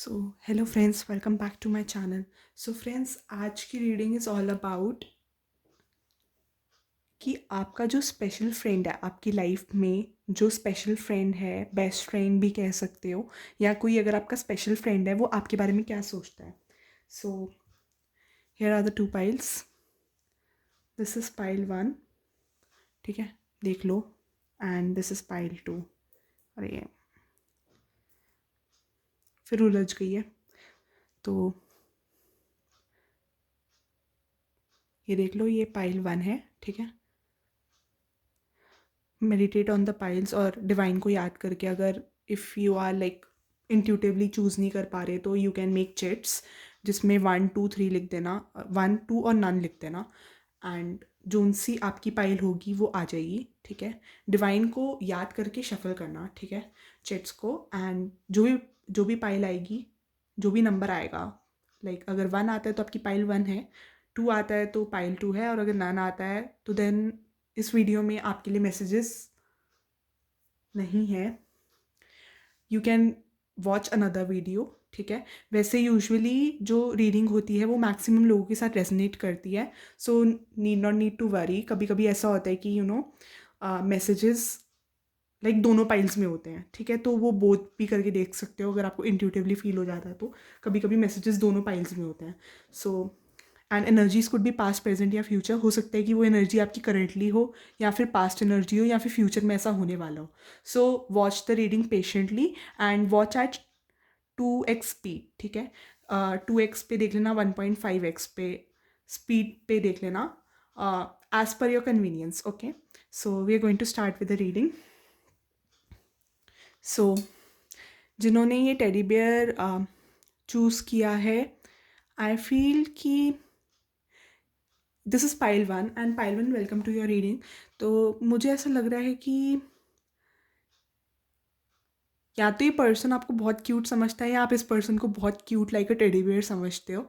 So hello friends, welcome back to my channel. So friends, आज की reading is all about कि आपका जो स्पेशल फ्रेंड है आपकी लाइफ में, जो स्पेशल फ्रेंड है, बेस्ट फ्रेंड भी कह सकते हो, या कोई अगर आपका स्पेशल फ्रेंड है वो आपके बारे में क्या सोचता है। So here are the two piles. This is pile one, ठीक है, देख लो। And this is pile two. अरे ये फिर उलझ गई है, तो ये देख लो, ये पाइल वन है, ठीक है। मेडिटेट ऑन द पाइल्स और डिवाइन को याद करके, अगर if you are like intuitively choose नहीं कर पा रहे तो यू कैन मेक चिट्स जिसमें 1 2 3 लिख देना, 1 2 और नन लिख देना, एंड जोन सी आपकी पाइल होगी वो आ जाएगी, ठीक है। डिवाइन को याद करके शफल करना, ठीक है, चिट्स को। एंड जो भी पाइल आएगी, जो भी नंबर आएगा, लाइक अगर 1 आता है तो आपकी पाइल 1 है, 2 आता है तो पाइल 2 है, और अगर नन आता है तो देन इस वीडियो में आपके लिए मैसेजेस नहीं है। You can watch another video, ठीक है। वैसे यूजुअली जो रीडिंग होती है वो मैक्सिमम लोगों के साथ रेजोनेट करती है, सो नीड टू वरी। कभी कभी ऐसा होता है कि मैसेजेस लाइक दोनों पाइल्स में होते हैं, ठीक है, तो वो बोथ भी करके देख सकते हो अगर आपको इंट्यूटिवली फील हो जाता है तो। कभी कभी मैसेजेस दोनों पाइल्स में होते हैं। So and energies could be past, present या फ्यूचर। हो सकता है कि वो एनर्जी आपकी करेंटली हो, या फिर पास्ट एनर्जी हो, या फिर फ्यूचर में ऐसा होने वाला हो। So watch the reading patiently and watch at 2x speed, ठीक है। 2x पे देख लेना, 1.5x पे स्पीड पे देख लेना, as per your convenience, okay. So we are going to start with the reading. So जिन्होंने ये टेडी बेयर चूज़ किया है, आई फील कि this is pile one, and pile one, welcome to your reading. तो मुझे ऐसा लग रहा है कि या तो ये पर्सन आपको बहुत क्यूट समझता है, या आप इस पर्सन को बहुत cute like a teddy bear समझते हो।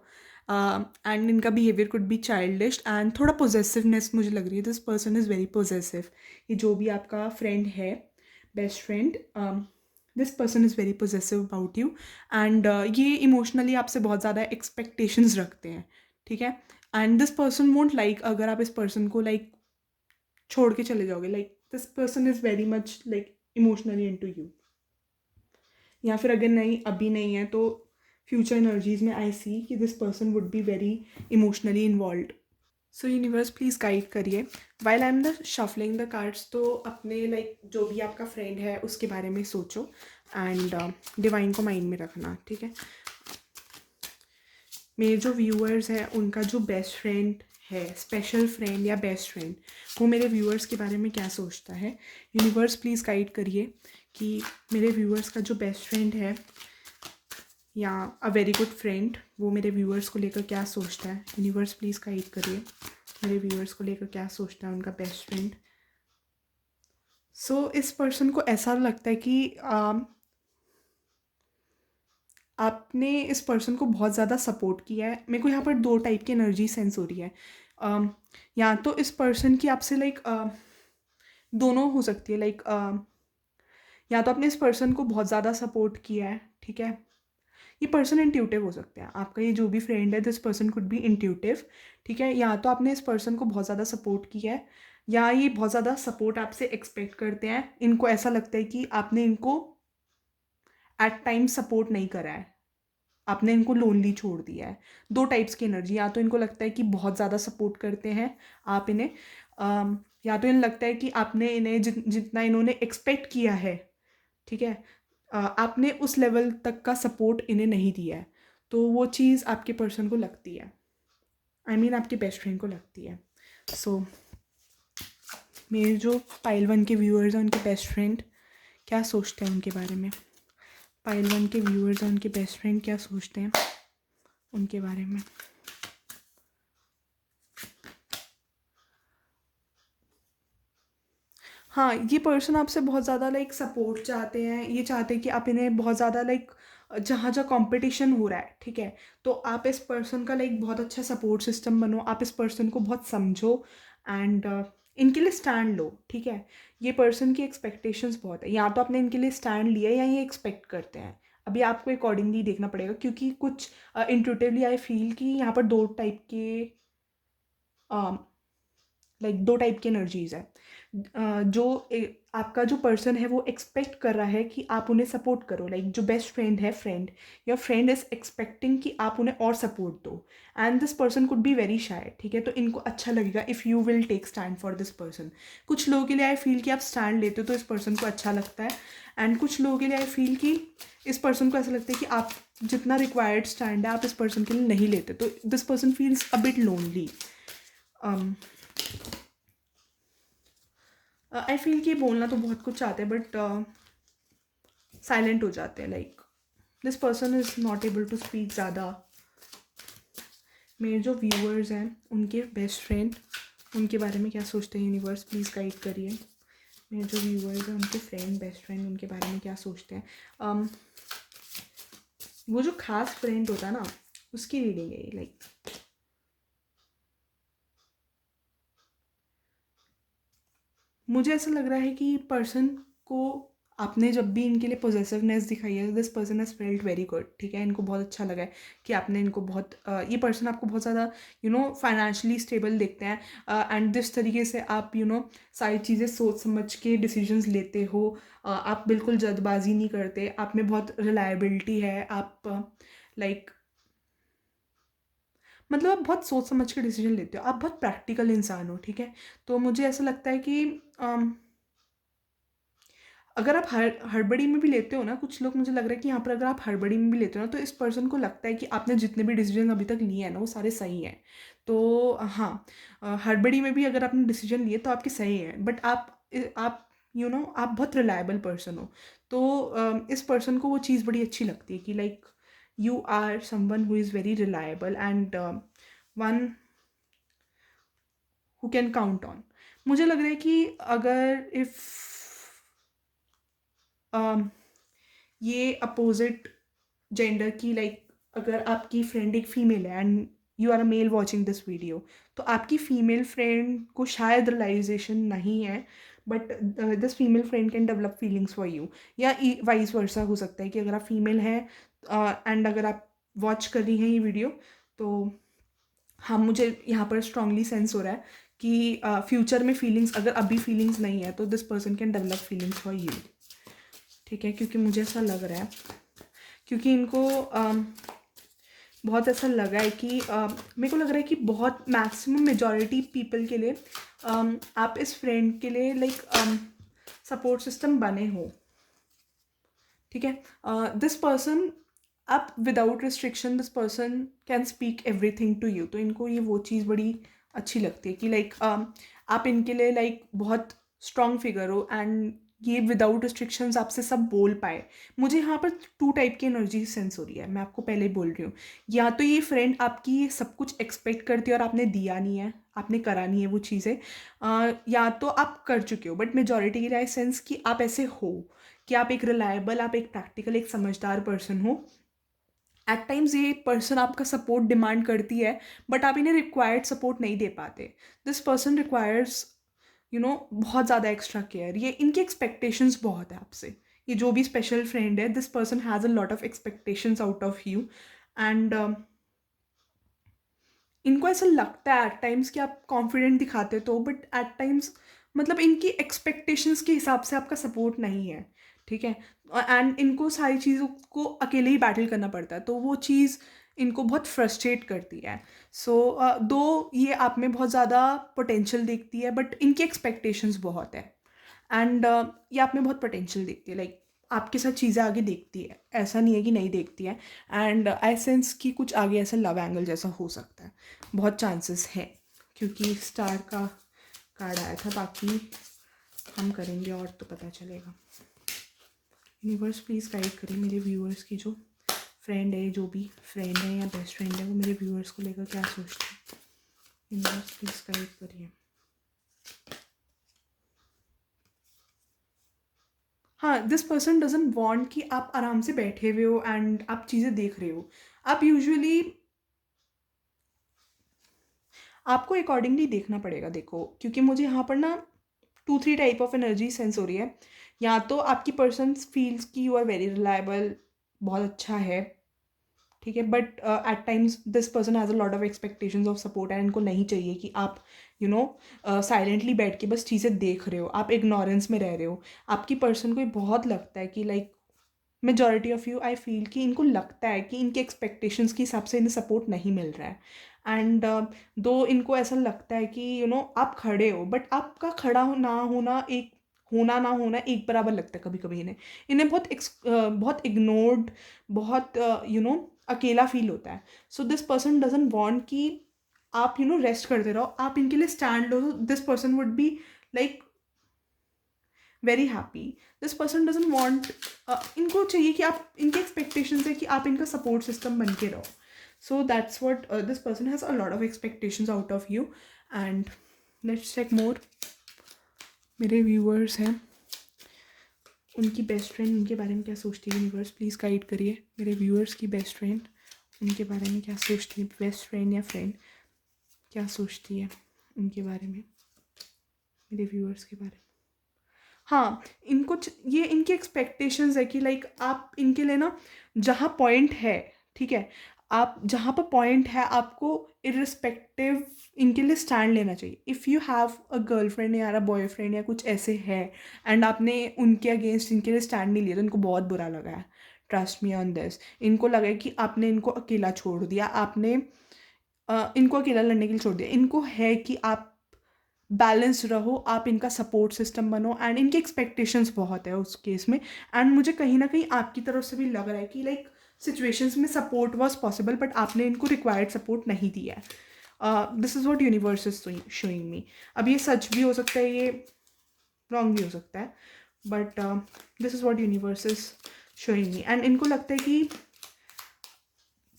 एंड इनका behaviour could be childish and थोड़ा पोजेसिवनेस मुझे लग रही है। This person is very possessive. ये जो भी आपका फ्रेंड है, best friend, this person is very possessive about you. And ये इमोशनली आपसे बहुत ज़्यादा एक्सपेक्टेशंस रखते हैं, ठीक है। And this person won't like अगर आप इस पर्सन को लाइक छोड़ के चले जाओगे, like this person is very much like emotionally into you. या फिर अगर नहीं, अभी नहीं है, तो फ्यूचर एनर्जीज में आई सी कि this person would be very emotionally involve. So universe please guide करिए while I am the shuffling the cards. तो अपने लाइक जो भी आपका फ्रेंड है उसके बारे में सोचो, एंड डिवाइन को माइंड में रखना, ठीक है। मेरे जो व्यूअर्स हैं उनका जो बेस्ट फ्रेंड है, स्पेशल फ्रेंड या बेस्ट फ्रेंड, वो मेरे व्यूअर्स के बारे में क्या सोचता है। यूनिवर्स प्लीज़ गाइड करिए कि मेरे व्यूअर्स का जो बेस्ट फ्रेंड है या अ वेरी गुड फ्रेंड, वो मेरे व्यूअर्स को लेकर क्या सोचता है। यूनिवर्स प्लीज़ गाइड करिए मेरे व्यूअर्स को लेकर क्या सोचता है उनका बेस्ट फ्रेंड। सो इस पर्सन को ऐसा लगता है कि आपने इस पर्सन को बहुत ज़्यादा सपोर्ट किया है। मेरे को यहाँ पर 2 टाइप की एनर्जी सेंस हो रही है। या तो इस पर्सन की आपसे लाइक दोनों हो सकती है, लाइक या तो आपने इस पर्सन को बहुत ज़्यादा सपोर्ट किया है, ठीक है। ये पर्सन इंट्यूटिव हो सकते हैं, आपका ये जो भी फ्रेंड है, this person could B intuitive, ठीक है। या तो आपने इस पर्सन को बहुत ज़्यादा सपोर्ट किया है, या ये बहुत ज़्यादा सपोर्ट आपसे एक्सपेक्ट करते हैं। इनको ऐसा लगता है कि आपने इनको एट टाइम सपोर्ट नहीं करा है, आपने इनको लोनली छोड़ दिया है। 2 टाइप्स की एनर्जी, या तो इनको लगता है कि बहुत ज़्यादा सपोर्ट करते हैं आप इन्हें, या तो इन्हें लगता है कि आपने इन्हें जितना इन्होंने एक्सपेक्ट किया है, ठीक है, आपने उस लेवल तक का सपोर्ट इन्हें नहीं दिया है। तो वो चीज़ आपके पर्सन को लगती है, आई मीन आपके बेस्ट फ्रेंड को लगती है। सो मेरे जो पाइल वन के व्यूअर्स हैं उनके बेस्ट फ्रेंड क्या सोचते हैं उनके बारे में। पाइल वन के व्यूअर्स हैं उनके बेस्ट फ्रेंड क्या सोचते हैं उनके बारे में। हाँ, ये पर्सन आपसे बहुत ज़्यादा लाइक सपोर्ट चाहते हैं। ये चाहते हैं कि आप इन्हें बहुत ज़्यादा लाइक जहाँ जहाँ कंपटीशन हो रहा है, ठीक है, तो आप इस पर्सन का लाइक बहुत अच्छा सपोर्ट सिस्टम बनो, आप इस पर्सन को बहुत समझो, एंड इनके लिए स्टैंड लो, ठीक है। ये पर्सन की एक्सपेक्टेशंस बहुत है, या तो आपने इनके लिए स्टैंड लिया है या ये एक्सपेक्ट करते हैं अभी आपको अकॉर्डिंगली देखना पड़ेगा, क्योंकि कुछ इंट्यूटिवली आई फील कि यहाँ पर दो टाइप के लाइक दो टाइप की एनर्जीज है। जो आपका जो पर्सन है वो एक्सपेक्ट कर रहा है कि आप उन्हें सपोर्ट करो, लाइक जो बेस्ट फ्रेंड है, friend your friend is expecting कि आप उन्हें और सपोर्ट दो, and this person could be very shy, ठीक है। तो इनको अच्छा लगेगा if you will take stand for this person. कुछ लोगों के लिए आई फील कि आप स्टैंड लेते हो तो इस पर्सन को अच्छा लगता है, एंड कुछ लोगों के लिए आई फील कि इस पर्सन को ऐसा लगता है कि आप जितना रिक्वायर्ड स्टैंड है आप इस पर्सन के लिए नहीं लेते, तो this person feels a bit lonely. I feel कि बोलना तो बहुत कुछ चाहते हैं बट साइलेंट हो जाते हैं, like this person is not able to speak ज़्यादा। मेरे जो व्यूअर्स हैं उनके बेस्ट फ्रेंड, उनके बारे में क्या सोचते हैं यूनिवर्स, प्लीज़ गाइड करिए। मेरे जो व्यूअर्स हैं उनके फ्रेंड, बेस्ट फ्रेंड, उनके बारे में क्या सोचते हैं। वो जो खास फ्रेंड होता है ना, उसकी रीडिंग है लाइक मुझे ऐसा लग रहा है कि पर्सन को आपने जब भी इनके लिए पोजेसिवनेस दिखाई है, this person has felt very good, ठीक है। इनको बहुत अच्छा लगा है कि आपने इनको बहुत ये पर्सन आपको बहुत ज़्यादा फाइनेंशियली स्टेबल देखते हैं, एंड जिस तरीके से आप सारी चीज़ें सोच समझ के डिसीजंस लेते हो, आप बिल्कुल जल्दबाजी नहीं करते, आप में बहुत रिलायबिलिटी है, आप लाइक मतलब आप बहुत सोच समझ के डिसीजन लेते हो, आप बहुत प्रैक्टिकल इंसान हो, ठीक है। तो मुझे ऐसा लगता है कि अगर आप हड़बड़ी में भी लेते हो ना, कुछ लोग, मुझे लग रहा है कि यहाँ पर अगर आप हड़बड़ी में भी लेते हो ना, तो इस पर्सन को लगता है कि आपने जितने भी डिसीजन अभी तक लिए हैं ना वो सारे सही हैं। तो हाँ, हड़बड़ी में भी अगर आपने डिसीजन लिए तो आपके सही हैं, बट आप आप बहुत रिलायबल पर्सन हो। तो इस पर्सन को वो चीज़ बड़ी अच्छी लगती है कि like you are someone who is very reliable and one who can count on. मुझे लग रहा है कि अगर इफ़ ये अपोजिट जेंडर की, लाइक अगर आपकी फ्रेंड एक फीमेल है and you are a male watching this video, तो आपकी फीमेल फ्रेंड को शायद रियलाइजेशन नहीं है, but this female friend can develop feelings for you, या वाइस वर्सा हो सकता है कि अगर आप फीमेल हैं एंड अगर आप वॉच कर रही हैं ये वीडियो, तो हाँ, मुझे यहाँ पर स्ट्रांगली सेंस हो रहा है कि फ्यूचर में फीलिंग्स, अगर अभी फीलिंग्स नहीं है तो this person can develop feelings for you, ठीक है। क्योंकि मुझे ऐसा लग रहा है, क्योंकि इनको बहुत ऐसा लगा है कि मेरे को लग रहा है कि बहुत मैक्सिमम मेजॉरिटी पीपल के लिए आप इस फ्रेंड के लिए लाइक सपोर्ट सिस्टम बने हो, ठीक है। दिस पर्सन, आप without restriction this person can speak everything to you, तो इनको ये वो चीज़ बड़ी अच्छी लगती है कि लाइक आप इनके लिए लाइक बहुत स्ट्रॉन्ग फिगर हो, एंड ये विदाउट रिस्ट्रिक्शंस आपसे सब बोल पाए। मुझे यहाँ पर टू टाइप की एनर्जी सेंस हो रही है, मैं आपको पहले ही बोल रही हूँ। या तो ये फ्रेंड आपकी ये सब कुछ एक्सपेक्ट करती है और आपने दिया नहीं है, आपने करा नहीं है वो चीज़ें, या तो आप कर चुके हो, बट मेजॉरिटी के लिए सेंस कि आप ऐसे हो कि आप एक रिलायबल, आप एक प्रैक्टिकल, एक समझदार पर्सन हो। एट टाइम्स ये पर्सन आपका सपोर्ट डिमांड करती है, बट आप इन्हें रिक्वायर्ड सपोर्ट नहीं दे पाते। दिस पर्सन रिक्वायर्स बहुत ज़्यादा एक्स्ट्रा केयर, ये इनकी एक्सपेक्टेशंस बहुत है आपसे। ये जो भी स्पेशल फ्रेंड है, this person has a lot of expectations out of you, and इनको ऐसा लगता है एट टाइम्स कि आप कॉन्फिडेंट दिखाते तो, बट एट टाइम्स मतलब इनकी एक्सपेक्टेशंस के हिसाब से आपका सपोर्ट नहीं है, ठीक है। एंड इनको सारी चीज़ों को अकेले ही बैटल करना पड़ता है, तो वो चीज़ इनको बहुत फ्रस्ट्रेट करती है। सो दो ये आप में बहुत ज़्यादा पोटेंशियल देखती है, बट इनकी एक्सपेक्टेशंस बहुत है, एंड ये आप में बहुत पोटेंशियल देखती है, लाइक आपके साथ चीज़ें आगे देखती है, ऐसा नहीं है कि नहीं देखती है। एंड आई सेंस कि कुछ आगे ऐसा लव एंगल जैसा हो सकता है, बहुत चांसेस है, क्योंकि स्टार का कार्ड आया था। बाकी हम करेंगे और तो पता चलेगा। यूनिवर्स प्लीज़ गाइड करिए मेरे व्यूअर्स की, जो फ्रेंड है, जो भी फ्रेंड है या बेस्ट फ्रेंड है, वो मेरे व्यूअर्स को लेकर क्या सोचते हैं। यूनिवर्स प्लीज़ गाइड करिए। हाँ, दिस पर्सन डजंट वांट कि आप आराम से बैठे हुए हो एंड आप चीज़ें देख रहे हो। आप यूजुअली आपको अकॉर्डिंगली देखना पड़ेगा, देखो, क्योंकि मुझे यहाँ पर ना 2-3 टाइप ऑफ एनर्जी सेंस हो रही है। या तो आपकी पर्सन फील्स कि यू आर वेरी रिलायबल, बहुत अच्छा है, ठीक है, but at times this person has a lot of expectations of support and इनको नहीं चाहिए कि आप साइलेंटली बैठ के बस चीज़ें देख रहे हो, आप इग्नोरेंस में रह रहे हो। आपकी पर्सन को ये बहुत लगता है कि like majority of you I feel कि इनको लगता है कि इनके एक्सपेक्टेशंस के हिसाब से इन्हें सपोर्ट नहीं मिल रहा है। एंड दो इनको ऐसा लगता है कि आप खड़े हो, बट आपका खड़ा ना होना एक बराबर लगता है कभी कभी इन्हें। इन्हें बहुत इग्नोर्ड, बहुत अकेला फील होता है। So this person doesn't want कि आप रेस्ट करते रहो, आप इनके लिए stand low. This person would be like very happy. This person doesn't want, इनको चाहिए कि आप, इनके एक्सपेक्टेशंस है कि आप इनका सपोर्ट सिस्टम बन के रहो। So that's what this person has a lot of expectations out of you. And let's check more. मेरे व्यूअर्स हैं, उनकी बेस्ट फ्रेंड उनके बारे में क्या सोचती है? यूनिवर्स प्लीज़ गाइड करिए मेरे व्यूअर्स की बेस्ट फ्रेंड उनके बारे में क्या सोचती है? बेस्ट फ्रेंड या फ्रेंड क्या सोचती है उनके बारे में, मेरे व्यूअर्स के बारे में? हाँ, ये इनकी एक्सपेक्टेशंस है कि लाइक आप इनके लिए ना, जहाँ पॉइंट है, ठीक है, आप जहाँ पर पॉइंट है आपको इर्रिस्पेक्टिव इनके लिए स्टैंड लेना चाहिए। If you have a girlfriend या अ बॉयफ्रेंड या कुछ ऐसे है एंड आपने उनके अगेंस्ट इनके लिए स्टैंड नहीं लिया तो इनको बहुत बुरा लगा है। Trust me on this. इनको लगा है कि आपने इनको अकेला छोड़ दिया, आपने इनको अकेला लड़ने के लिए छोड़ दिया। इनको है कि आप बैलेंस रहो, आप इनका सपोर्ट सिस्टम बनो। एंड इनकी एक्सपेक्टेशंस बहुत है उस केस में। एंड मुझे कहीं ना कहीं आपकी तरफ से भी लग रहा है कि लाइक सिचुएशंस में सपोर्ट वॉज पॉसिबल बट आपने इनको रिक्वायर्ड सपोर्ट नहीं दिया है। This is what universe is showing me. अब ये सच भी हो सकता है, ये रॉन्ग भी हो सकता है, but this is what universe is showing me. And इनको लगता है कि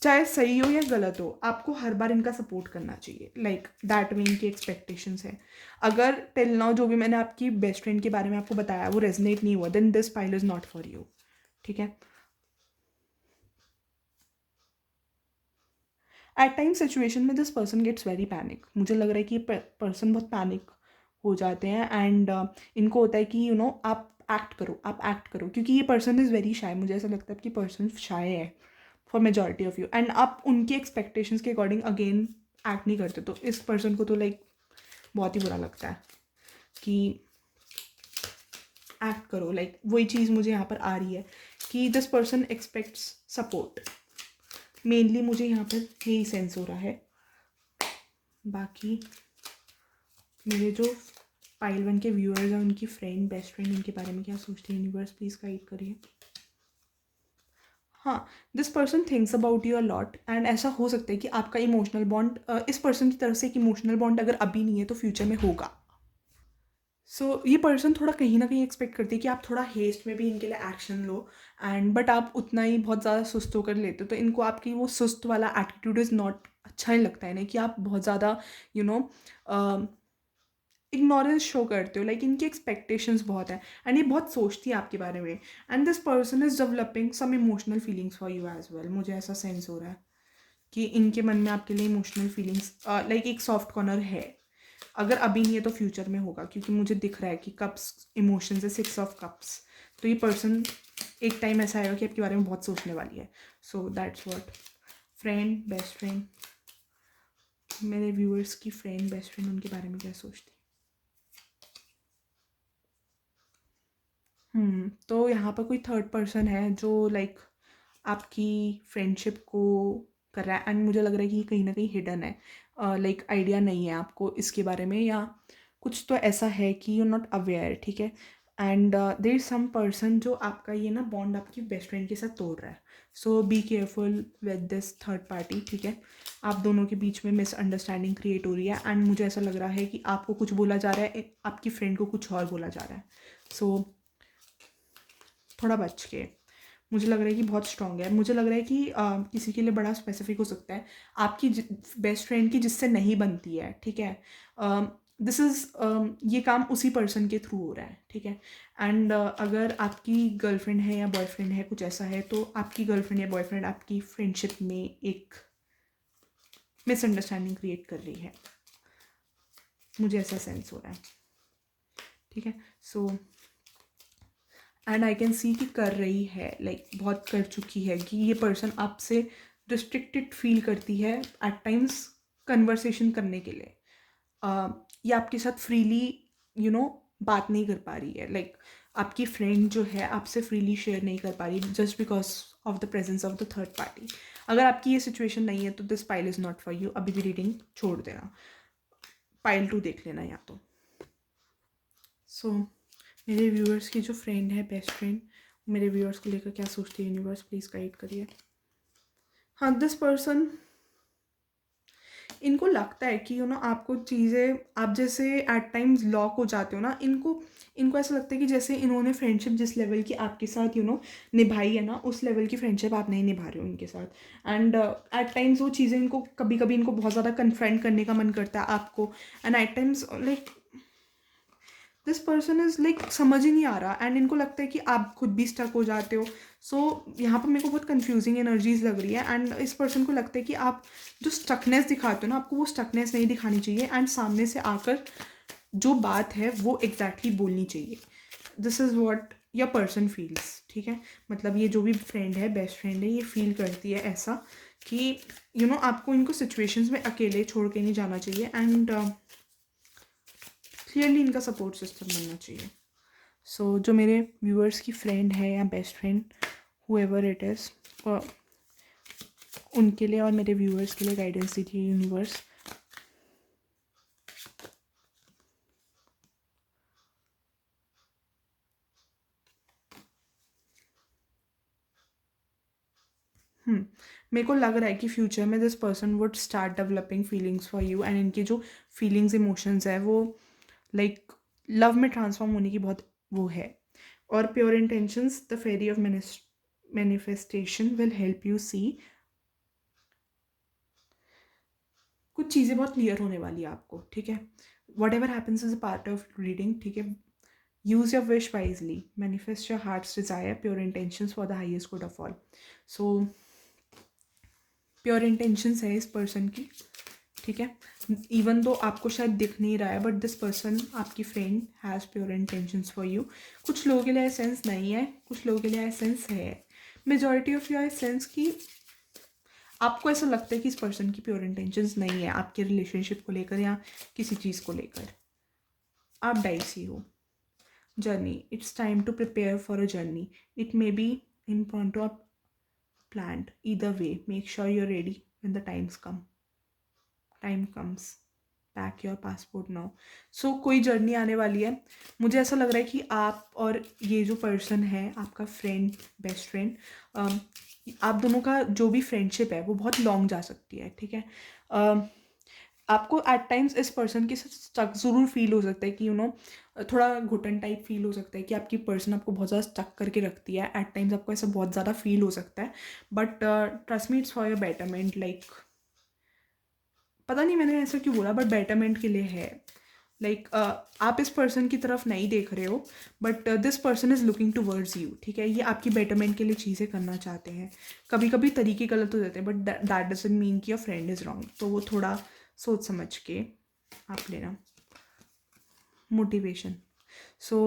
चाहे सही हो या गलत हो, आपको हर बार इनका सपोर्ट करना चाहिए। लाइक दैट वे इनकी एक्सपेक्टेशंस है। अगर टिल नाउ जो भी मैंने आपकी बेस्ट फ्रेंड के बारे में आपको बताया वो रेजनेट नहीं हुआ, then this file is not for you, ठीक है। एट टाइम सिचुएशन में this person gets very panic. मुझे लग रहा है कि ये पर्सन बहुत पैनिक हो जाते हैं। एंड इनको होता है कि आप एक्ट करो, आप एक्ट करो, क्योंकि ये पर्सन इज़ वेरी शाय। मुझे ऐसा लगता है कि पर्सन शाय है for majority of you. And आप उनके एक्सपेक्टेशंस के अकॉर्डिंग अगेन एक्ट नहीं करते, तो इस पर्सन को तो लाइक बहुत ही बुरा लगता है कि एक्ट करो। लाइक वही चीज़ मुझे यहाँ पर आ रही है कि this person aspects support. Mainly मुझे यहाँ पर यही सेंस हो रहा है। बाकी मेरे जो पाइल वन के व्यूअर्स हैं उनकी फ्रेंड, बेस्ट फ्रेंड, उनके बारे में क्या सोचती है? यूनिवर्स प्लीज़ गाइड करिए। हाँ, this person thinks about you a lot. And ऐसा हो सकता है कि आपका इमोशनल बॉन्ड, इस पर्सन की तरफ से एक इमोशनल बॉन्ड अगर अभी नहीं है तो फ्यूचर में होगा। सो ये पर्सन थोड़ा कहीं ना कहीं एक्सपेक्ट करती है कि आप थोड़ा हेस्ट में भी इनके लिए एक्शन लो। एंड बट आप उतना ही बहुत ज़्यादा सुस्त होकर लेते हो, तो इनको आपकी वो सुस्त वाला एटीट्यूड इज़ नॉट अच्छा नहीं लगता है ना, कि आप बहुत ज़्यादा यू नो इग्नोरेंस शो करते हो। लाइक इनकी एक्सपेक्टेशंस बहुत है एंड ये बहुत सोचती है आपके बारे में। And this person is developing some emotional feelings for you as well. मुझे ऐसा सेंस हो रहा है कि इनके मन में आपके लिए इमोशनल फीलिंग्स, लाइक एक सॉफ्ट कॉर्नर है। अगर अभी नहीं है तो फ्यूचर में होगा, क्योंकि मुझे दिख रहा है कि कप्स इमोशंस है, 6 ऑफ कप्स। तो ये पर्सन एक टाइम ऐसा आएगा कि आपके बारे में बहुत सोचने वाली है। सो that's what. Friend, best friend, मेरे व्यूअर्स की फ्रेंड, बेस्ट फ्रेंड, उनके बारे में क्या सोचती है? तो यहाँ पर कोई थर्ड पर्सन है जो लाइक आपकी फ्रेंडशिप को कर रहा है। एंड मुझे लग रहा है कि कहीं ना कहीं हिडन है। लाइक आइडिया नहीं है आपको इसके बारे में, या कुछ तो ऐसा है कि यू नॉट अवेयर, ठीक है। And there is some person जो आपका ये ना बॉन्ड आपकी बेस्ट फ्रेंड के साथ तोड़ रहा है। So be careful with this third party, ठीक है। आप दोनों के बीच में मिसअंडरस्टैंडिंग क्रिएट हो रही है। एंड मुझे ऐसा लग रहा है कि आपको कुछ बोला जा रहा है, आपकी फ्रेंड को कुछ और बोला जा रहा है। सो थोड़ा बच के, मुझे लग रहा है कि बहुत स्ट्रांग है। मुझे लग रहा है कि किसी के लिए बड़ा स्पेसिफिक हो सकता है। आपकी बेस्ट फ्रेंड की जिससे नहीं बनती है, ठीक है, दिस इज़ ये काम उसी पर्सन के थ्रू हो रहा है, ठीक है। एंड अगर आपकी गर्लफ्रेंड है या बॉयफ्रेंड है, कुछ ऐसा है, तो आपकी गर्लफ्रेंड या बॉयफ्रेंड आपकी फ्रेंडशिप में एक मिसअंडरस्टैंडिंग क्रिएट कर रही है। मुझे ऐसा सेंस हो रहा है, ठीक है। So and I can see कि कर रही है, लाइक बहुत कर चुकी है, कि ये पर्सन आपसे रिस्ट्रिक्टेड फील करती है एट टाइम्स कन्वर्सेशन करने के लिए। ये आपके साथ फ्रीली बात नहीं कर पा रही है, लाइक आपकी फ्रेंड जो है आपसे फ्रीली शेयर नहीं कर पा रही just because of the presence of the third party. अगर आपकी ये सिचुएशन नहीं है तो this pile is not for you, अभी भी रीडिंग छोड़ देना, पाइल 2 देख लेना या तो। सो मेरे व्यूअर्स की जो फ्रेंड है, बेस्ट फ्रेंड, मेरे व्यूअर्स को लेकर क्या सोचती है यूनिवर्स, प्लीज़ गाइड करिए। हाँ, दिस पर्सन, इनको लगता है कि आपको चीज़ें, आप जैसे एट टाइम्स लॉक हो जाते हो ना, इनको ऐसा लगता है कि जैसे इन्होंने फ्रेंडशिप जिस लेवल की आपके साथ निभाई है ना, उस लेवल की फ्रेंडशिप आप नहीं निभा रहे हो इनके साथ। एंड एट टाइम्स वो चीज़ें इनको कभी कभी इनको बहुत ज़्यादा कन्फ्रंट करने का मन करता है आपको। And at times like this person is like समझ ही नहीं आ रहा, एंड इनको लगता है कि आप खुद भी स्टक हो जाते हो। सो यहाँ पर मेरे को बहुत कंफ्यूजिंग एनर्जीज लग रही है, एंड इस पर्सन को लगता है कि आप जो स्टकनेस दिखाते हो ना, आपको वो स्टकनेस नहीं दिखानी चाहिए, एंड सामने से आकर जो बात है वो एग्जैक्टली बोलनी चाहिए। This is what your person feels, ठीक है। मतलब ये जो भी फ्रेंड है, बेस्ट फ्रेंड है, ये फील करती है ऐसा कि आपको इनको सिचुएशंस में अकेले छोड़ के नहीं जाना चाहिए, एंड क्लियरली इनका सपोर्ट सिस्टम बनना चाहिए। सो जो मेरे व्यूअर्स की फ्रेंड है या best friend, however it is, उनके लिए और मेरे व्यूअर्स के लिए गाइडेंस दीजिए यूनिवर्स। मेरे को लग रहा है कि फ्यूचर में this person would start developing feelings for you, and इनकी जो फीलिंग्स इमोशंस है वो लाइक लव में ट्रांसफॉर्म होने की बहुत वो है। और pure intentions, the fairy of manifestation will help you see, कुछ चीज़ें बहुत क्लियर होने वाली है आपको, ठीक है। Whatever happens is a part of reading, ठीक है। Use your wish wisely, manifest your heart's desire, pure intentions for the highest good of all. So pure intentions है इस पर्सन की, ठीक है। इवन दो आपको शायद दिख नहीं रहा है, बट दिस पर्सन, आपकी friend, has pure intentions for you. कुछ लोगों के लिए सेंस नहीं है, कुछ लोगों के लिए सेंस है। मेजॉरिटी ऑफ योर सेंस की आपको ऐसा लगता है कि इस पर्सन की प्योर इंटेंशंस नहीं है आपके रिलेशनशिप को लेकर या किसी चीज़ को लेकर। आप डाइसी हो। Journey, it's time to prepare for a journey, it may be in front of planned. Either way, make sure you're ready when the time comes. Pack your passport now. So कोई journey आने वाली है। मुझे ऐसा लग रहा है कि आप और ये जो पर्सन है, आपका फ्रेंड, बेस्ट फ्रेंड, आप दोनों का जो भी फ्रेंडशिप है वो बहुत लॉन्ग जा सकती है, ठीक है। आपको एट टाइम्स इस पर्सन के साथ स्टक ज़रूर फील हो सकता है कि थोड़ा घुटन टाइप फील हो सकता है कि आपकी पर्सन आपको बहुत ज़्यादा स्टक करके रखती है। एट टाइम्स आपको ऐसा बहुत ज़्यादा फील हो सकता है, but trust me, it's for your betterment. Like पता नहीं मैंने ऐसा क्यों बोला, बट बेटरमेंट के लिए है। लाइक आप इस पर्सन की तरफ नहीं देख रहे हो, but this person is looking towards you, ठीक है। ये आपकी बेटरमेंट के लिए चीज़ें करना चाहते हैं। कभी कभी तरीके गलत हो जाते हैं, बट दैट डजंट मीन कि योर फ्रेंड इज़ रॉन्ग। तो वो थोड़ा सोच समझ के आप लेना। Motivation, so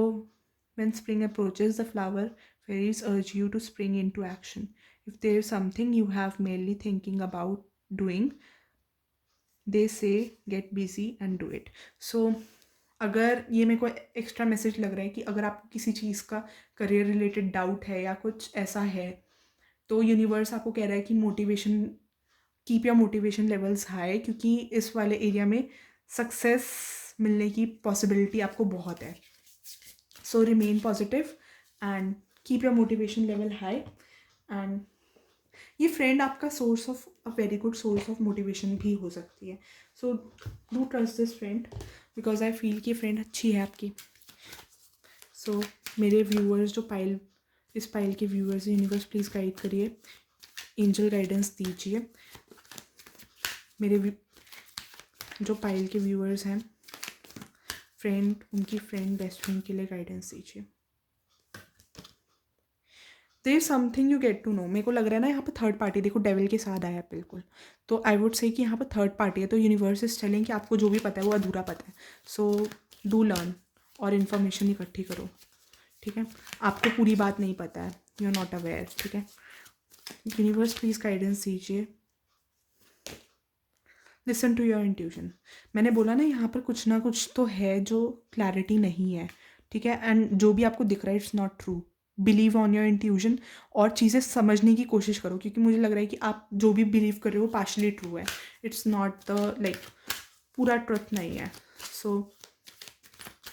when spring approaches, the flower fairies urge you to spring into action. If there is something you have merely thinking about doing, they say get busy and do it. So अगर ये मेरे को extra message लग रहा है कि अगर आपको किसी चीज़ का करियर रिलेटेड डाउट है या कुछ ऐसा है, तो यूनिवर्स आपको कह रहा है कि motivation, keep your motivation levels high, क्योंकि इस वाले एरिया में सक्सेस मिलने की पॉसिबिलिटी आपको बहुत है। So remain positive and keep your motivation level high. And ये फ्रेंड आपका source of a very good source of motivation भी हो सकती है। So do trust this friend, because I feel कि फ्रेंड अच्छी है आपकी। सो मेरे व्यूअर्स जो इस पाइल के व्यूअर्स, यूनिवर्स प्लीज़ गाइड करिए, एंजल गाइडेंस दीजिए। मेरे जो पाइल के व्यूअर्स हैं, फ्रेंड, उनकी फ्रेंड, बेस्ट फ्रेंड के लिए गाइडेंस दीजिए। There is something you get to know. मेरे को लग रहा है ना यहाँ पर थर्ड पार्टी, देखो डेविल के साथ आया बिल्कुल, तो आई वुड से कि यहाँ पर थर्ड पार्टी है, तो यूनिवर्स इज टेलिंग कि आपको जो भी पता है वो अधूरा पता है। सो डू लर्न और इन्फॉर्मेशन इकट्ठी करो, ठीक है, आपको पूरी बात नहीं पता है, यू आर नॉट अवेयर, ठीक है। यूनिवर्स प्लीज़ गाइडेंस दीजिए। Listen to your intuition. मैंने बोला ना यहाँ पर कुछ ना कुछ तो है जो क्लैरिटी नहीं है, ठीक है। एंड जो भी आपको दिख रहा है it's not true. Believe on your intuition और चीज़ें समझने की कोशिश करो, क्योंकि मुझे लग रहा है कि आप जो भी बिलीव कर रहे हो पार्शली ट्रू है, इट्स नॉट द लाइक पूरा ट्रुथ नहीं है। सो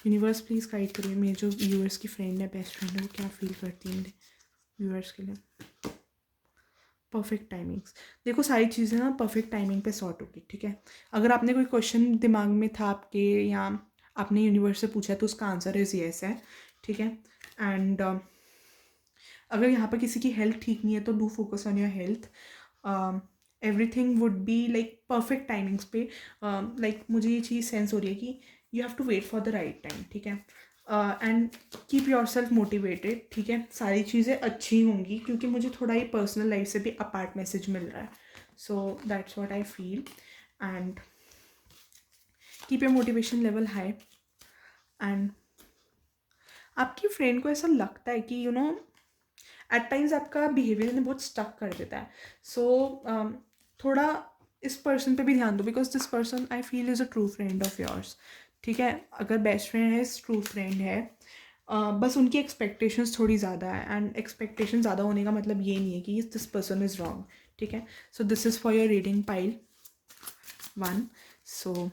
यूनिवर्स प्लीज़ गाइड करिए। मेरे जो व्यूअर्स की फ्रेंड है, बेस्ट फ्रेंड है, वो क्या फील करती है मेरे व्यूअर्स के लिए। Perfect timings. देखो सारी चीज़ें ना परफेक्ट टाइमिंग पे सॉर्ट होगी, ठीक है। अगर आपने कोई क्वेश्चन दिमाग में था आपके, या आपने यूनिवर्स से पूछा है, तो उसका आंसर इज़ येस है, ठीक है। एंड अगर यहाँ पर किसी की हेल्थ ठीक नहीं है तो do focus on your health. Everything would be like perfect timings पे। लाइक मुझे ये चीज़ सेंस हो रही है कि you have to wait for the right time, ठीक है। And keep yourself motivated, ठीक है। सारी चीज़ें अच्छी होंगी, क्योंकि मुझे थोड़ा ये पर्सनल लाइफ से भी अपार्ट मैसेज मिल रहा है। सो that's what I feel. And keep your motivation level high. And आपकी फ्रेंड को ऐसा लगता है कि एट टाइम्स आपका बिहेवियर इन्हें बहुत स्टक कर देता है। सो थोड़ा इस पर्सन पे भी ध्यान दो, because this person I feel is a true friend of yours, ठीक है। अगर बेस्ट फ्रेंड है, ट्रू फ्रेंड है, बस उनकी एक्सपेक्टेशंस थोड़ी ज़्यादा है। एंड एक्सपेक्टेशन ज़्यादा होने का मतलब ये नहीं है कि दिस पर्सन इज़ रॉन्ग, ठीक है। So this is for your reading pile 1। सो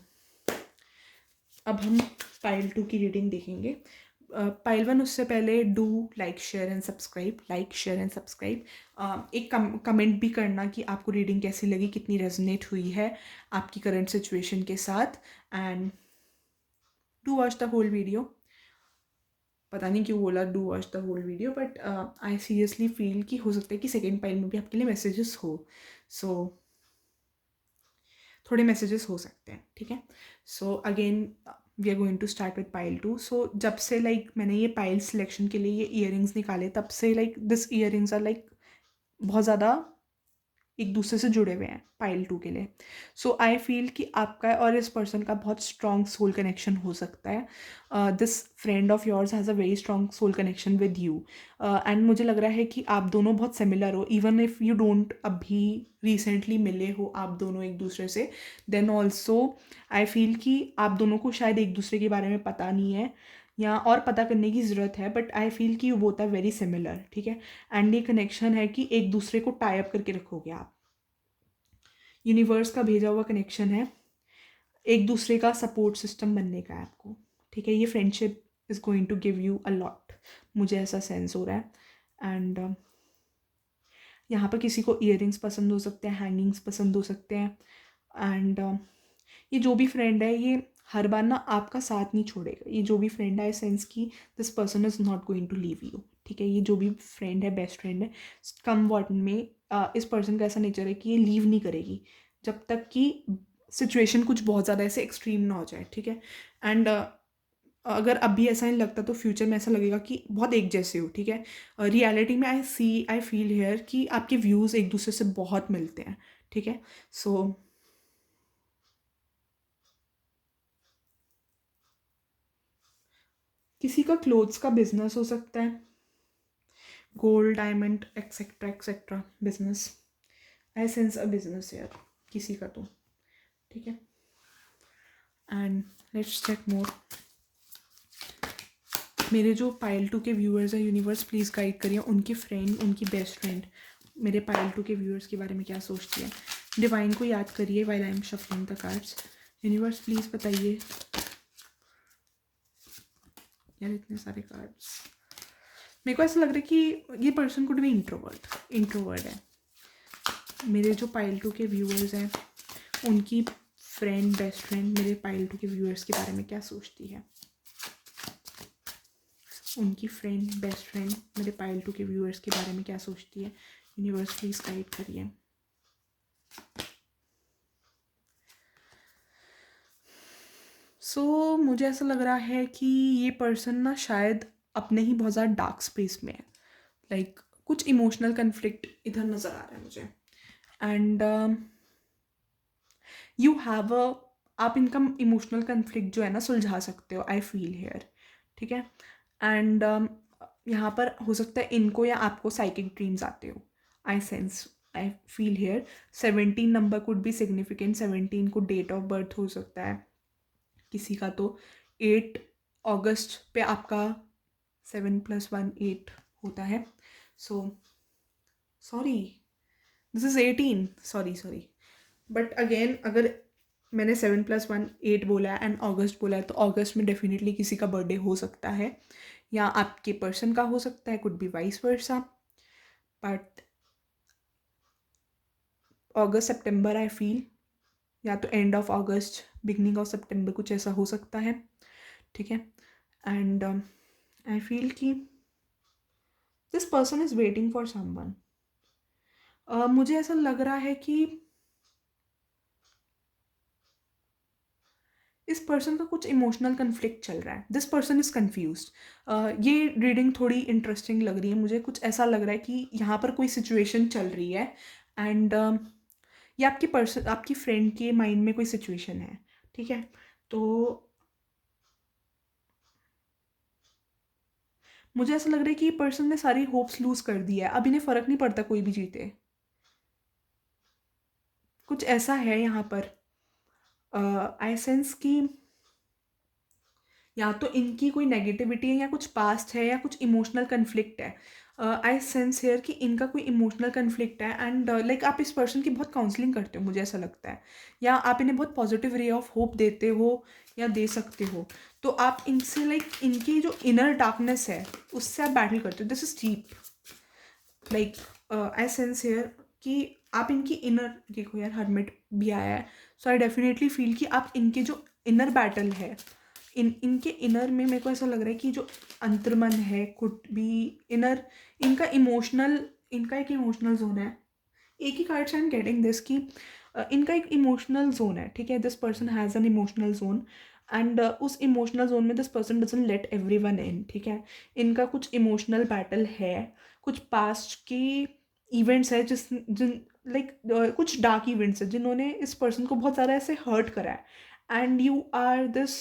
अब हम पाइल 2 की रीडिंग देखेंगे। पाइल 1 उससे पहले do like share and subscribe, like share and subscribe. एक कमेंट भी करना कि आपको रीडिंग कैसी लगी, कितनी रेजोनेट हुई है आपकी करंट सिचुएशन के साथ। And do watch the whole video. पता नहीं क्यों बोला do watch the whole video, but I seriously feel कि हो सकता है कि सेकेंड पाइल में भी आपके लिए मैसेजेस हो। सो थोड़े मैसेजेस हो सकते हैं, ठीक है। So again we are going to start with pile 2। So जब से लाइक मैंने ये पाइल सिलेक्शन के लिए ये ईयरिंग्स निकाले, तब से like this earrings are like बहुत ज़्यादा एक दूसरे से जुड़े हुए हैं पाइल 2 के लिए। सो आई फील कि आपका और इस पर्सन का बहुत स्ट्रॉन्ग सोल कनेक्शन हो सकता है। This friend of yours has a very strong soul connection with you. And मुझे लग रहा है कि आप दोनों बहुत सिमिलर हो, इवन इफ़ यू डोंट अभी रिसेंटली मिले हो आप दोनों एक दूसरे से, देन ऑल्सो आई फील कि आप दोनों को शायद एक दूसरे के बारे में पता नहीं है, या और पता करने की ज़रूरत है, बट आई फील कि you both are very similar, ठीक है। एंड ये कनेक्शन है कि एक दूसरे को टाई अप करके रखोगे आप। यूनिवर्स का भेजा हुआ कनेक्शन है, एक दूसरे का सपोर्ट सिस्टम बनने का है आपको, ठीक है। ये friendship is going to give you a lot, मुझे ऐसा सेंस हो रहा है। एंड यहाँ पर किसी को ईयरिंग्स पसंद हो सकते हैं, हैंगिंग्स पसंद हो सकते हैं। एंड ये जो भी फ्रेंड है, ये हर बार ना आपका साथ नहीं छोड़ेगा। ये जो भी फ्रेंड है, सेंस की this person is not going to leave you, ठीक है। ये जो भी फ्रेंड है, बेस्ट फ्रेंड है, कम वॉट में इस पर्सन का ऐसा नेचर है कि ये लीव नहीं करेगी जब तक कि सिचुएशन कुछ बहुत ज़्यादा ऐसे एक्सट्रीम ना हो जाए, ठीक है। एंड अगर अभी ऐसा नहीं लगता तो फ्यूचर में ऐसा लगेगा कि बहुत एक जैसे हो, ठीक है। रियलिटी में आई फील हेयर कि आपके व्यूज़ एक दूसरे से बहुत मिलते हैं, ठीक है। सो किसी का क्लोथ्स का बिजनेस हो सकता है, gold diamond etcetera etcetera business. I sense a business यार किसी का तो, ठीक है। And let's check more. मेरे जो पाइल 2 के व्यूअर्स हैं, यूनिवर्स प्लीज़ गाइड करिए उनकी फ्रेंड, उनकी बेस्ट फ्रेंड मेरे पाइल 2 के व्यूअर्स के बारे में क्या सोचती है। डिवाइन को याद करिए while I am shuffling the cards. Universe please बताइए। यार इतने सारे कार्ड्स, मेरे को ऐसा लग रहा है कि ये पर्सन कुड भी इंट्रोवर्ट है। मेरे जो पाइल 2 के व्यूअर्स हैं, उनकी फ्रेंड, बेस्ट फ्रेंड मेरे पाइल 2 के व्यूअर्स के बारे में क्या सोचती है। उनकी फ्रेंड, बेस्ट फ्रेंड मेरे पाइल 2 के व्यूअर्स के बारे में क्या सोचती है। यूनिवर्स प्लीज़ गाइड करिए। सो मुझे ऐसा लग रहा है कि ये पर्सन ना शायद अपने ही बहुत ज़्यादा डार्क स्पेस में है। लाइक कुछ इमोशनल कन्फ्लिक्ट इधर नज़र आ रहा है मुझे। एंड यू हैव अ आप इनका इमोशनल कन्फ्लिक्ट जो है ना सुलझा सकते हो, आई फील हेयर, ठीक है। एंड यहाँ पर हो सकता है इनको या आपको साइकिक ड्रीम्स आते हो। I sense, I feel here 17 number could be significant. 17 को डेट ऑफ बर्थ हो सकता है किसी का, तो 8 अगस्त पे आपका 7+1 8 होता है। So sorry, this is 18, sorry. But again अगर मैंने 7+1 8 बोला है एंड अगस्त बोला है, तो अगस्त में डेफिनेटली किसी का बर्थडे हो सकता है, या आपके पर्सन का हो सकता है, could be vice versa. But August September I feel, या तो end of August beginning of September, कुछ ऐसा हो सकता है, ठीक है। एंड आई फील कि this person is waiting for someone. मुझे ऐसा लग रहा है कि इस पर्सन का कुछ इमोशनल कन्फ्लिक्ट चल रहा है। This person is confused. ये रीडिंग थोड़ी इंटरेस्टिंग लग रही है मुझे। कुछ ऐसा लग रहा है कि यहाँ पर कोई सिचुएशन चल रही है एंड ये आपकी पर्सन, आपकी फ्रेंड के माइंड में कोई सिचुएशन है, ठीक है। तो मुझे ऐसा लग रहा है कि पर्सन ने सारी होप्स लूज कर दी है, अब इन्हें फ़र्क नहीं पड़ता कोई भी जीते। कुछ ऐसा है यहाँ पर। आई सेंस कि या तो इनकी कोई नेगेटिविटी है, या कुछ पास्ट है, या कुछ इमोशनल कन्फ्लिक्ट है। आई सेंस हेयर कि इनका कोई इमोशनल कन्फ्लिक्ट है एंड लाइक आप इस पर्सन की बहुत काउंसलिंग करते हो, मुझे ऐसा लगता है, या आप इन्हें बहुत पॉजिटिव रे ऑफ होप देते हो या दे सकते हो। तो आप इनसे लाइक इनकी जो इनर डार्कनेस है उससे आप बैटल करते हो। This is deep, like I sense here कि आप इनकी इनर, देखो यार हर्मिट भी आया है, सो आई डेफिनेटली फील कि आप इनके जो इनर बैटल है, इनके इनर में मेरे को ऐसा लग रहा है कि जो अंतर्मन है, कुड बी इनर, इनका एक इमोशनल जोन है। एक ही कार्ड से आई एम गेटिंग दिस कि इनका एक इमोशनल जोन है, ठीक है। This person has an emotional zone and उस इमोशनल जोन में this person doesn't late everyone in, ठीक है। इनका कुछ इमोशनल बैटल है, कुछ पास्ट के इवेंट्स है कुछ डार्क इवेंट्स है जिन्होंने इस पर्सन को बहुत ज़्यादा ऐसे हर्ट करा है and you are this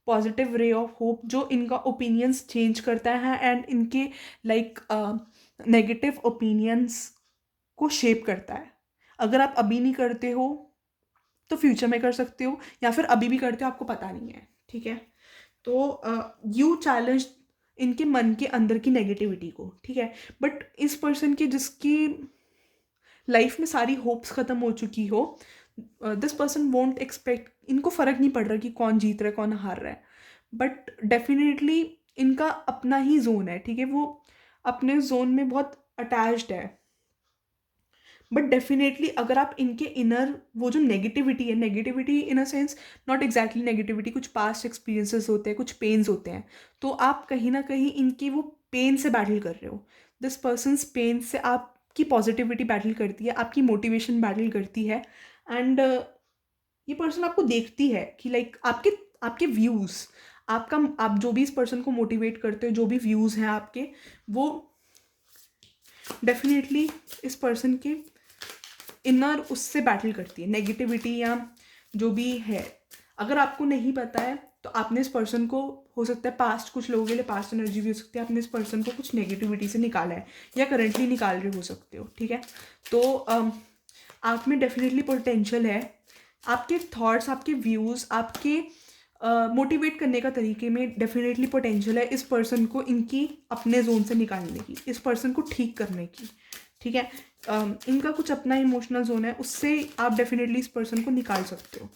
positive ray of hope जो इनका ओपिनियंस चेंज करता है एंड इनके लाइक नेगेटिव ओपिनियंस को शेप करता है। अगर आप अभी नहीं करते हो तो फ्यूचर में कर सकते हो, या फिर अभी भी करते हो आपको पता नहीं है, ठीक है। तो यू चैलेंज इनके मन के अंदर की नेगेटिविटी को, ठीक है। बट इस पर्सन की जिसकी लाइफ में सारी होप्स ख़त्म हो चुकी हो, दिस पर्सन वोंट एक्सपेक्ट, इनको फ़र्क नहीं पड़ रहा कि कौन जीत रहा है कौन हार रहा है, बट डेफिनेटली इनका अपना ही जोन है, ठीक है। वो अपने जोन में बहुत अटैच्ड है। बट डेफिनेटली अगर आप इनके इनर वो जो negativity in a sense, not exactly negativity, कुछ पास्ट एक्सपीरियंसेस होते हैं, कुछ पेन्स होते हैं, तो आप कहीं ना कहीं इनकी वो पेन से बैटल कर रहे हो। दिस पर्सनस पेन से आपकी पॉजिटिविटी बैटल करती है, आपकी मोटिवेशन बैटल करती है एंड ये पर्सन आपको देखती है कि लाइक आपके आपके व्यूज़, आप जो भी इस पर्सन को मोटिवेट करते हो, जो भी व्यूज़ हैं आपके, वो डेफिनेटली इस पर्सन के इनर उससे बैटल करती है, नेगेटिविटी या जो भी है। अगर आपको नहीं पता है तो आपने इस पर्सन को, हो सकता है पास्ट, कुछ लोगों के लिए पास्ट एनर्जी भी हो सकती है, आपने इस पर्सन को कुछ नेगेटिविटी से निकाला है या करंटली निकाल रहे हो सकते हो, ठीक है। तो आप में डेफिनेटली पोटेंशियल है, आपके थॉट्स, आपके व्यूज़, आपके मोटिवेट करने का तरीके में डेफिनेटली पोटेंशियल है इस पर्सन को इनकी अपने जोन से निकालने की, इस पर्सन को ठीक करने की, ठीक है। इनका कुछ अपना इमोशनल जोन है, उससे आप डेफिनेटली इस पर्सन को निकाल सकते हो।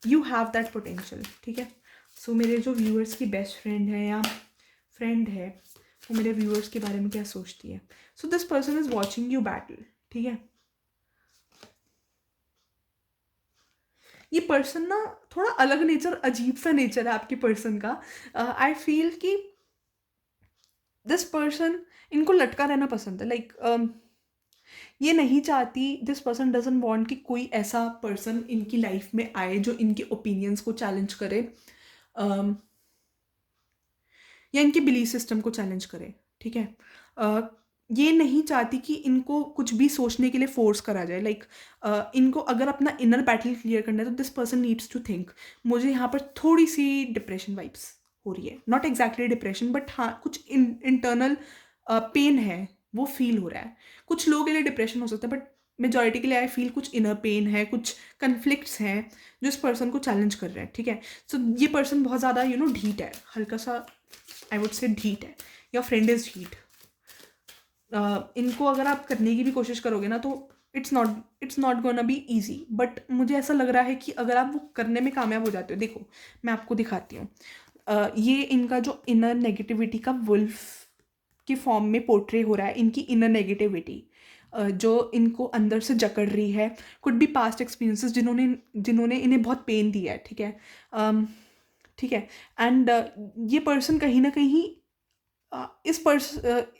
यू हैव दैट पोटेंशियल, ठीक है। सो मेरे जो व्यूअर्स की बेस्ट फ्रेंड है या फ्रेंड है, वो मेरे व्यूअर्स के बारे में क्या सोचती है। So this person is watching you battle, ठीक है। ये पर्सन ना थोड़ा अलग नेचर, अजीब सा नेचर है आपके पर्सन का। आई फील कि दिस पर्सन, इनको लटका रहना पसंद है, लाइक ये नहीं चाहती, दिस पर्सन डजंट वांट कि कोई ऐसा पर्सन इनकी लाइफ में आए जो इनके ओपिनियंस को चैलेंज करे या इनके बिलीफ सिस्टम को चैलेंज करे, ठीक है। ये नहीं चाहती कि इनको कुछ भी सोचने के लिए फोर्स करा जाए, लाइक इनको अगर अपना इनर बैटल क्लियर करना है तो this person needs to think. मुझे यहाँ पर थोड़ी सी डिप्रेशन वाइब्स हो रही है, नॉट एग्जैक्टली डिप्रेशन, बट हाँ कुछ इंटरनल पेन है वो फील हो रहा है। कुछ लोगों के लिए डिप्रेशन हो सकता है, बट मेजॉरिटी के लिए आई फील कुछ इनर पेन है, कुछ कन्फ्लिक्ट्स हैं जो इस पर्सन को चैलेंज कर रहे हैं, ठीक है। सो ये पर्सन बहुत ज़्यादा ढीट है, हल्का सा आई वुड से ढीट है, योर फ्रेंड इज़ ढीट। इनको अगर आप करने की भी कोशिश करोगे ना तो it's not gonna be easy, but मुझे ऐसा लग रहा है कि अगर आप वो करने में कामयाब हो जाते हो, देखो मैं आपको दिखाती हूँ। ये इनका जो इनर नेगेटिविटी का वुल्फ के फॉर्म में पोर्ट्रे हो रहा है, इनकी इनर नेगेटिविटी जो इनको अंदर से जकड़ रही है, कुड बी पास्ट एक्सपीरियंसेस जिन्होंने जिन्होंने इन्हें बहुत पेन दिया है, ठीक है। ठीक है। एंड ये पर्सन कहीं ना कहीं इस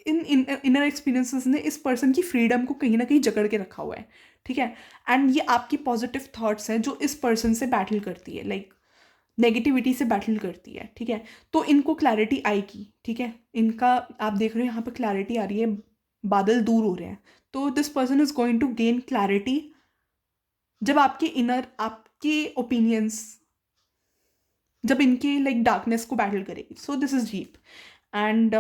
इन इनर एक्सपीरियंसेस ने इस पर्सन की फ्रीडम को कहीं ना कहीं जकड़ के रखा हुआ है, ठीक है। एंड ये आपकी पॉजिटिव थॉट्स हैं जो इस पर्सन से बैटल करती है, लाइक नेगेटिविटी से बैटल करती है, ठीक है। तो इनको क्लैरिटी आएगी, ठीक है। इनका आप देख रहे हो यहाँ पर क्लैरिटी आ रही है, बादल दूर हो रहे हैं, तो this person is going to gain clarity जब आपके ओपिनियंस जब इनके लाइक डार्कनेस को बैटल करेगी। So this is deep. And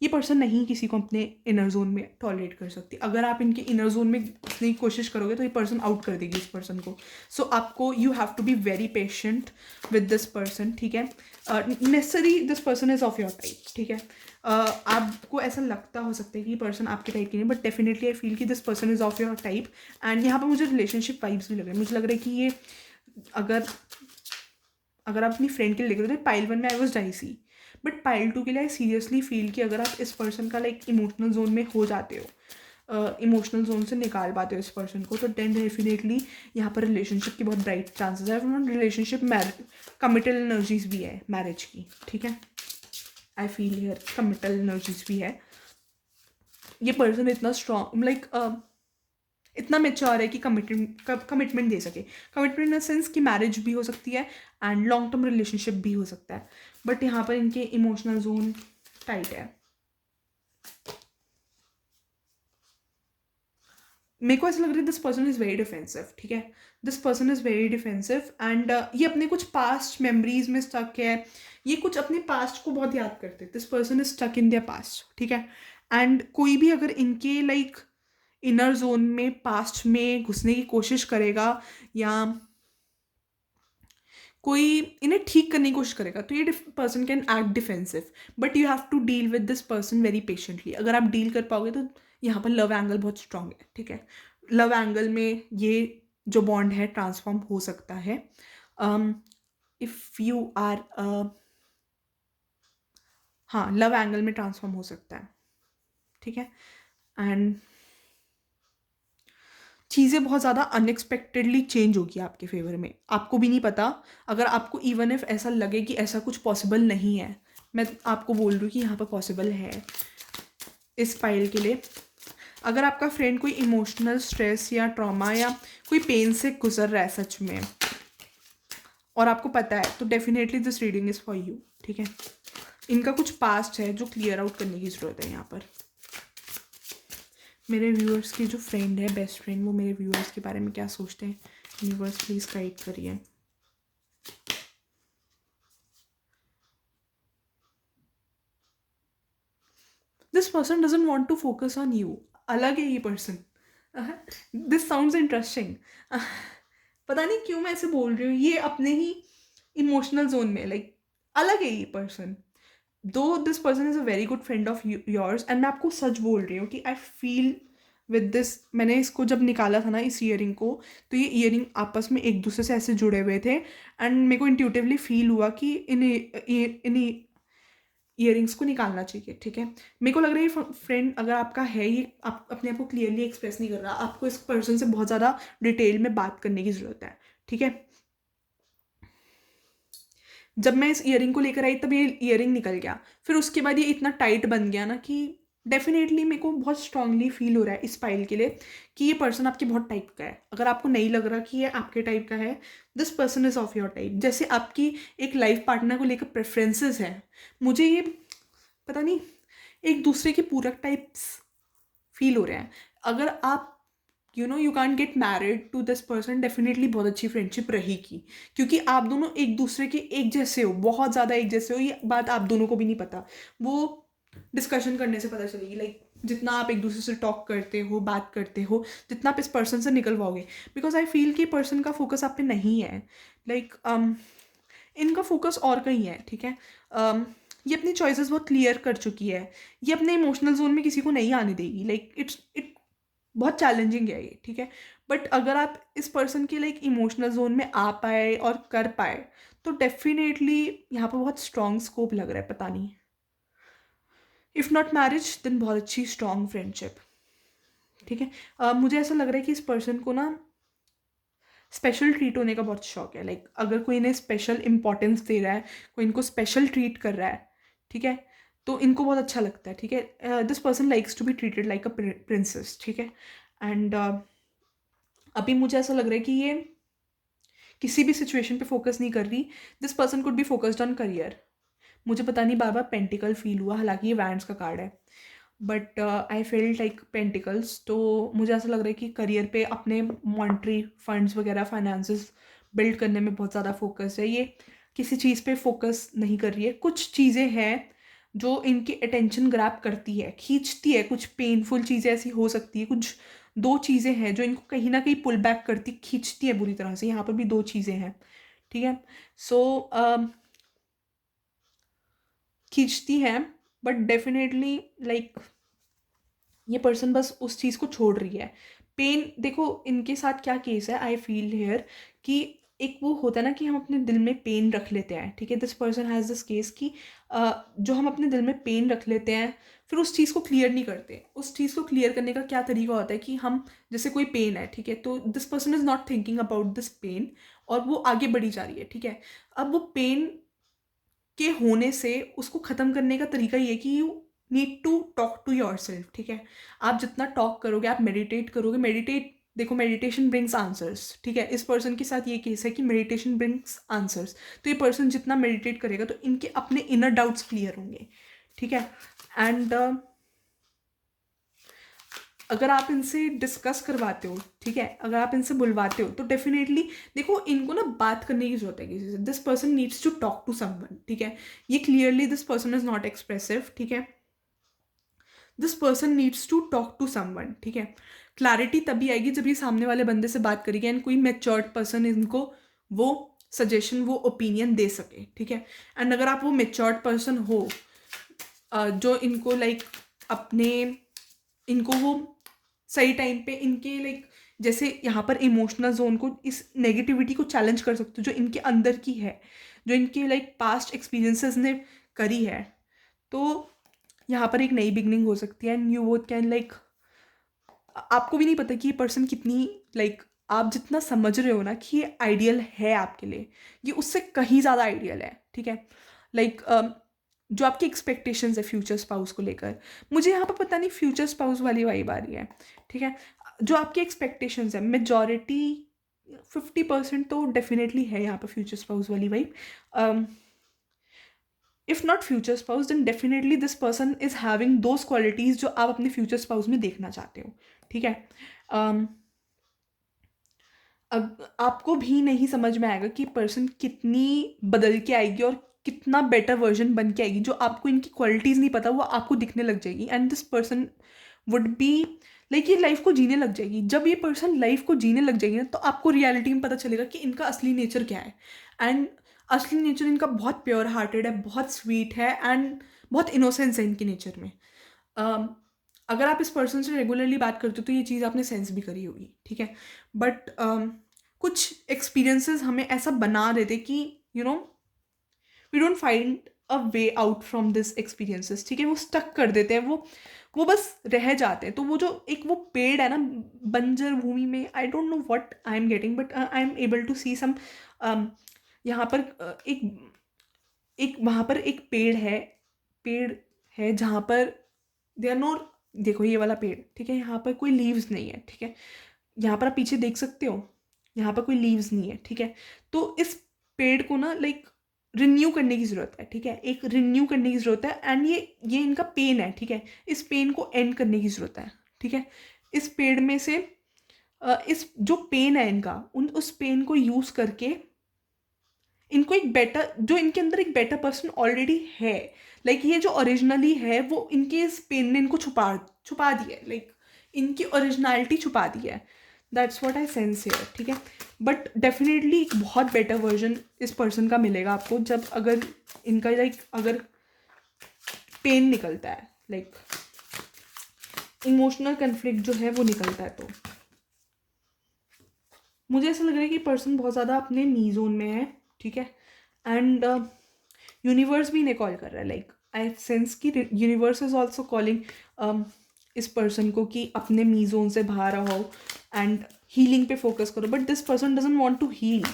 ये पर्सन नहीं किसी को अपने इनर जोन में टॉलरेट कर सकती। अगर आप इनके इनर जोन में घुसने की कोशिश करोगे तो ये पर्सन आउट कर देगी इस पर्सन को। सो आपको you have to be very patient with this person, ठीक है। Necessary this person is of your type, ठीक है। आपको ऐसा लगता हो सकता है कि ये पर्सन आपके टाइप की नहीं, बट डेफिनेटली आई फील कि this person is of your type. And यहाँ पर मुझे रिलेशनशिप वाइब्स भी लग रहे हैं। मुझे लग रहा है कि ये अगर आप अपनी फ्रेंड के लिए लिख रहे हो तो पाइल 1 में I was dicey, but pile 2 के लिए आई सीरियसली फील कि अगर आप इस पर्सन का लाइक इमोशनल जोन में हो जाते हो, इमोशनल जोन से निकाल पाते हो इस पर्सन को, तो देन डेफिनेटली यहाँ पर रिलेशनशिप की बहुत ब्राइट चांसेस है। रिलेशनशिप कमिटल एनर्जीज भी है मैरिज की, ठीक है। I feel here committal energies भी है। ये पर्सन इतना स्ट्रॉन्ग लाइक इतना मेच्योर है कि कमिटमेंट दे सके। कमिटमेंट इन द सेंस कि मैरिज भी हो सकती है एंड लॉन्ग टर्म रिलेशनशिप भी हो सकता है, बट यहाँ पर इनके इमोशनल जोन टाइट है। मेरे को ऐसा लग रहा है this person is very defensive, ठीक है। This person is very defensive and ये अपने कुछ पास्ट मेमोरीज में स्टक है। ये कुछ अपने पास्ट को बहुत याद करते हैं। This person is stuck in their past, ठीक है। एंड कोई भी अगर इनके लाइक इनर जोन में पास्ट में घुसने की कोशिश करेगा या कोई इन्हें ठीक करने की कोशिश करेगा तो ये person can act defensive, but you have to deal with this person very patiently. अगर आप डील कर पाओगे तो यहाँ पर लव एंगल बहुत स्ट्रांग है, ठीक है। लव एंगल में ये जो बॉन्ड है ट्रांसफॉर्म हो सकता है इफ़ यू आर हाँ लव एंगल में ट्रांसफॉर्म हो सकता है, ठीक है। एंड चीज़ें बहुत ज़्यादा अनएक्सपेक्टेडली चेंज होगी आपके फेवर में, आपको भी नहीं पता। अगर आपको इवन इफ ऐसा लगे कि ऐसा कुछ पॉसिबल नहीं है, मैं आपको बोल रही हूँ कि यहाँ पर पॉसिबल है इस फाइल के लिए। अगर आपका फ्रेंड कोई इमोशनल स्ट्रेस या ट्रॉमा या कोई पेन से गुजर रहा है सच में और आपको पता है, तो definitely this reading is for you, ठीक है। इनका कुछ पास्ट है जो क्लियर आउट करने की ज़रूरत है यहाँ पर। मेरे व्यूअर्स की जो फ्रेंड है, बेस्ट फ्रेंड, वो मेरे व्यूअर्स के बारे में क्या सोचते हैं, यूनिवर्स प्लीज़ गाइड करिए। This person doesn't want to focus on you. अलग है ये पर्सन। This sounds interesting. पता नहीं क्यों मैं ऐसे बोल रही हूँ, ये अपने ही इमोशनल जोन में लाइक अलग है ये पर्सन। दो this person is a very good friend of yours and मैं आपको सच बोल रही हूँ कि आई फील विद दिस। मैंने इसको जब निकाला था ना इस ईयरिंग को, तो ये ईयरिंग आपस में एक दूसरे से ऐसे जुड़े हुए थे एंड मेरे को इंट्यूटिवली फील हुआ कि इन ईयरिंग्स को निकालना चाहिए, ठीक है। मेरे को लग रहा है ये फ्रेंड अगर आपका है, ये आप अपने आप को क्लियरली एक्सप्रेस नहीं कर रहा, आपको इस पर्सन से बहुत ज़्यादा डिटेल में बात करने की ज़रूरत है, ठीक है। जब मैं इस ईयरिंग को लेकर आई तब ये ईयरिंग निकल गया, फिर उसके बाद ये इतना टाइट बन गया ना कि डेफिनेटली मेरे को बहुत स्ट्रांगली फील हो रहा है इस फाइल के लिए कि ये पर्सन आपके बहुत टाइप का है। अगर आपको नहीं लग रहा कि ये आपके टाइप का है, this person is of your type. जैसे आपकी एक लाइफ पार्टनर को लेकर प्रेफरेंसेस हैं, मुझे ये पता नहीं एक दूसरे के पूरक टाइप्स फील हो रहे हैं। अगर आप you can't get married to this person, definitely बहुत अच्छी फ्रेंडशिप रहेगी, क्योंकि आप दोनों एक दूसरे के एक जैसे हो, बहुत ज़्यादा एक जैसे हो। ये बात आप दोनों को भी नहीं पता, वो डिस्कशन करने से पता चलेगी। लाइक जितना आप एक दूसरे से टॉक करते हो, बात करते हो, जितना आप इस पर्सन से निकल पाओगे। बिकॉज आई फील कि पर्सन का फोकस आप पे नहीं है। लाइक इनका फोकस और कहीं है, ठीक है। ये अपनी चॉइसेस बहुत क्लियर कर चुकी है। ये अपने इमोशनल जोन में किसी को नहीं आने देगी। लाइक इट बहुत चैलेंजिंग है ये, ठीक है। बट अगर आप इस पर्सन के लाइक इमोशनल जोन में आ पाए और कर पाए, तो डेफिनेटली यहाँ पर बहुत स्ट्रॉन्ग स्कोप लग रहा है, पता नहीं। इफ़ नॉट मैरिज देन बहुत अच्छी स्ट्रॉन्ग फ्रेंडशिप, ठीक है। मुझे ऐसा लग रहा है कि इस पर्सन को ना स्पेशल ट्रीट होने का बहुत शौक है। लाइक अगर कोई इन्हें स्पेशल इंपॉर्टेंस दे रहा है, कोई इनको स्पेशल ट्रीट कर रहा है, ठीक है, तो इनको बहुत अच्छा लगता है, ठीक है। This person likes to be treated like a princess, ठीक है। एंड अभी मुझे ऐसा लग रहा है कि ये किसी भी सिचुएशन पे फोकस नहीं कर रही। This person could be focused on career. मुझे पता नहीं, बार बार पेंटिकल फील हुआ, हालांकि ये वैंड्स का कार्ड है, but I feel like pentacles. तो मुझे ऐसा लग रहा है कि करियर पे अपने मॉनेटरी फंड्स वगैरह, फाइनेंसेस बिल्ड करने में बहुत ज़्यादा फोकस है। ये किसी चीज़ पे फोकस नहीं कर रही है। कुछ चीज़ें हैं जो इनकी अटेंशन ग्रैब करती है, खींचती है। कुछ पेनफुल चीज़ें ऐसी हो सकती है, कुछ दो चीज़ें हैं जो इनको कहीं ना कहीं पुल बैक करती, खींचती है बुरी तरह से। यहाँ पर भी दो चीज़ें हैं, ठीक है। सो खींचती हैं, बट डेफिनेटली लाइक ये पर्सन बस उस चीज़ को छोड़ रही है। पेन, देखो इनके साथ क्या केस है, आई फील हेयर कि एक वो होता है ना कि हम अपने दिल में पेन रख लेते हैं, ठीक है। This person has this case कि जो हम अपने दिल में पेन रख लेते हैं, फिर उस चीज़ को क्लियर नहीं करते। उस चीज़ को क्लियर करने का क्या तरीका होता है कि हम, जैसे कोई पेन है, ठीक है, तो this person is not thinking about this pain, और वो आगे बढ़ी जा रही है, ठीक है। अब वो पेन के होने से उसको ख़त्म करने का तरीका ये है कि you need to talk to yourself, ठीक है। आप जितना टॉक करोगे, आप मेडिटेट करोगे, मेडिटेट, देखो मेडिटेशन ब्रिंग्स आंसर्स, ठीक है। इस पर्सन के साथ ये केस है कि मेडिटेशन ब्रिंग्स आंसर्स। तो ये पर्सन जितना मेडिटेट करेगा, तो इनके अपने इनर डाउट्स क्लियर होंगे, ठीक है। एंड अगर आप इनसे डिस्कस करवाते हो, ठीक है, अगर आप इनसे बुलवाते हो, तो डेफिनेटली देखो इनको ना बात करने की जरूरत है किसी से। This person needs to talk to someone, ठीक है। ये clearly this person is not expressive, ठीक है। This person needs to talk to someone, ठीक है। क्लैरिटी तभी आएगी जब ये सामने वाले बंदे से बात करेगी एंड कोई मेच्योर्ड पर्सन इनको वो सजेशन, वो ओपिनियन दे सके, ठीक है। एंड अगर आप वो मेच्योर्ड पर्सन हो, जो इनको लाइक अपने, इनको वो सही टाइम पे इनके लाइक, जैसे यहाँ पर इमोशनल जोन को, इस नेगेटिविटी को चैलेंज कर सकते हो जो इनके अंदर की है, जो इनके लाइक पास्ट एक्सपीरियंसेस ने करी है, तो यहाँ पर एक नई बिगनिंग हो सकती है। And you both can like, आपको भी नहीं पता कि ये पर्सन कितनी लाइक, आप जितना समझ रहे हो ना कि ये आइडियल है आपके लिए, ये उससे कहीं ज़्यादा आइडियल है, ठीक है। लाइक जो आपकी एक्सपेक्टेशंस है फ्यूचर स्पाउस को लेकर, मुझे यहाँ पर पता नहीं फ्यूचर स्पाउस वाली वाइब आ रही है, ठीक है। जो आपकी एक्सपेक्टेशंस है, मेजॉरिटी 50% तो डेफिनेटली है यहाँ पर फ्यूचर स्पाउस वाली vibe. If not future spouse then definitely this person is having those qualities जो आप अपने फ्यूचर स्पाउस में देखना चाहते हो, ठीक है। अब आपको भी नहीं समझ में आएगा कि पर्सन कितनी बदल के आएगी और कितना बेटर वर्जन बन के आएगी। जो आपको इनकी क्वालिटीज़ नहीं पता, वो आपको दिखने लग जाएगी। And this person would be like, ये लाइफ को जीने लग जाएगी। जब ये पर्सन लाइफ को जीने लग जाएगी ना, तो आपको रियलिटी में पता चलेगा कि इनका असली नेचर क्या है। एंड असली नेचर इनका बहुत प्योर हार्टेड है, बहुत स्वीट है, एंड बहुत इनोसेंस है इनके नेचर में। अगर आप इस पर्सन से रेगुलरली बात करते हो, तो ये चीज़ आपने सेंस भी करी होगी, ठीक है। बट कुछ एक्सपीरियंसेस हमें ऐसा बना देते कि you know we don't find a way out from this experiences, ठीक है। वो स्टक कर देते हैं, वो बस रह जाते हैं। तो वो जो एक वो पेड़ है ना बंजर भूमि में, I don't know what I am getting, but I am able to see some, यहाँ पर एक एक वहाँ पर एक पेड़ है जहाँ पर दे आर नो, देखो ये वाला पेड़, ठीक है, यहाँ पर कोई लीव्स नहीं है, ठीक है। यहाँ पर आप पीछे देख सकते हो, यहाँ पर कोई लीव्स नहीं है, ठीक है। तो इस पेड़ को ना लाइक रिन्यू करने की ज़रूरत है, ठीक है। एक रिन्यू करने की ज़रूरत है। एंड ये इनका पेन है, ठीक है। इस पेन को एंड करने की ज़रूरत है, ठीक है। इस पेड़ में से इस जो पेन है इनका, उस पेन को यूज़ करके इनको एक बेटर, जो इनके अंदर एक बेटर पर्सन ऑलरेडी है, लाइक ये जो ओरिजिनली है वो इनके इस पेन ने इनको छुपा छुपा दिया है, लाइक इनकी ओरिजिनलिटी छुपा दी है। That's what I sense here, ठीक है। बट डेफिनेटली एक बहुत बेटर वर्जन इस पर्सन का मिलेगा आपको, जब अगर इनका लाइक अगर पेन निकलता है, लाइक इमोशनल कन्फ्लिक्ट जो है वो निकलता है। तो मुझे ऐसा लग रहा है कि पर्सन बहुत ज़्यादा अपने मी जोन में है, ठीक है। एंड यूनिवर्स भी इन्हें कॉल कर रहा है, लाइक आई सेंस कि यूनिवर्स इज ऑल्सो कॉलिंग इस पर्सन को कि अपने मी जोन से बाहर आओ एंड हीलिंग पे फोकस करो। But this person doesn't want to heal,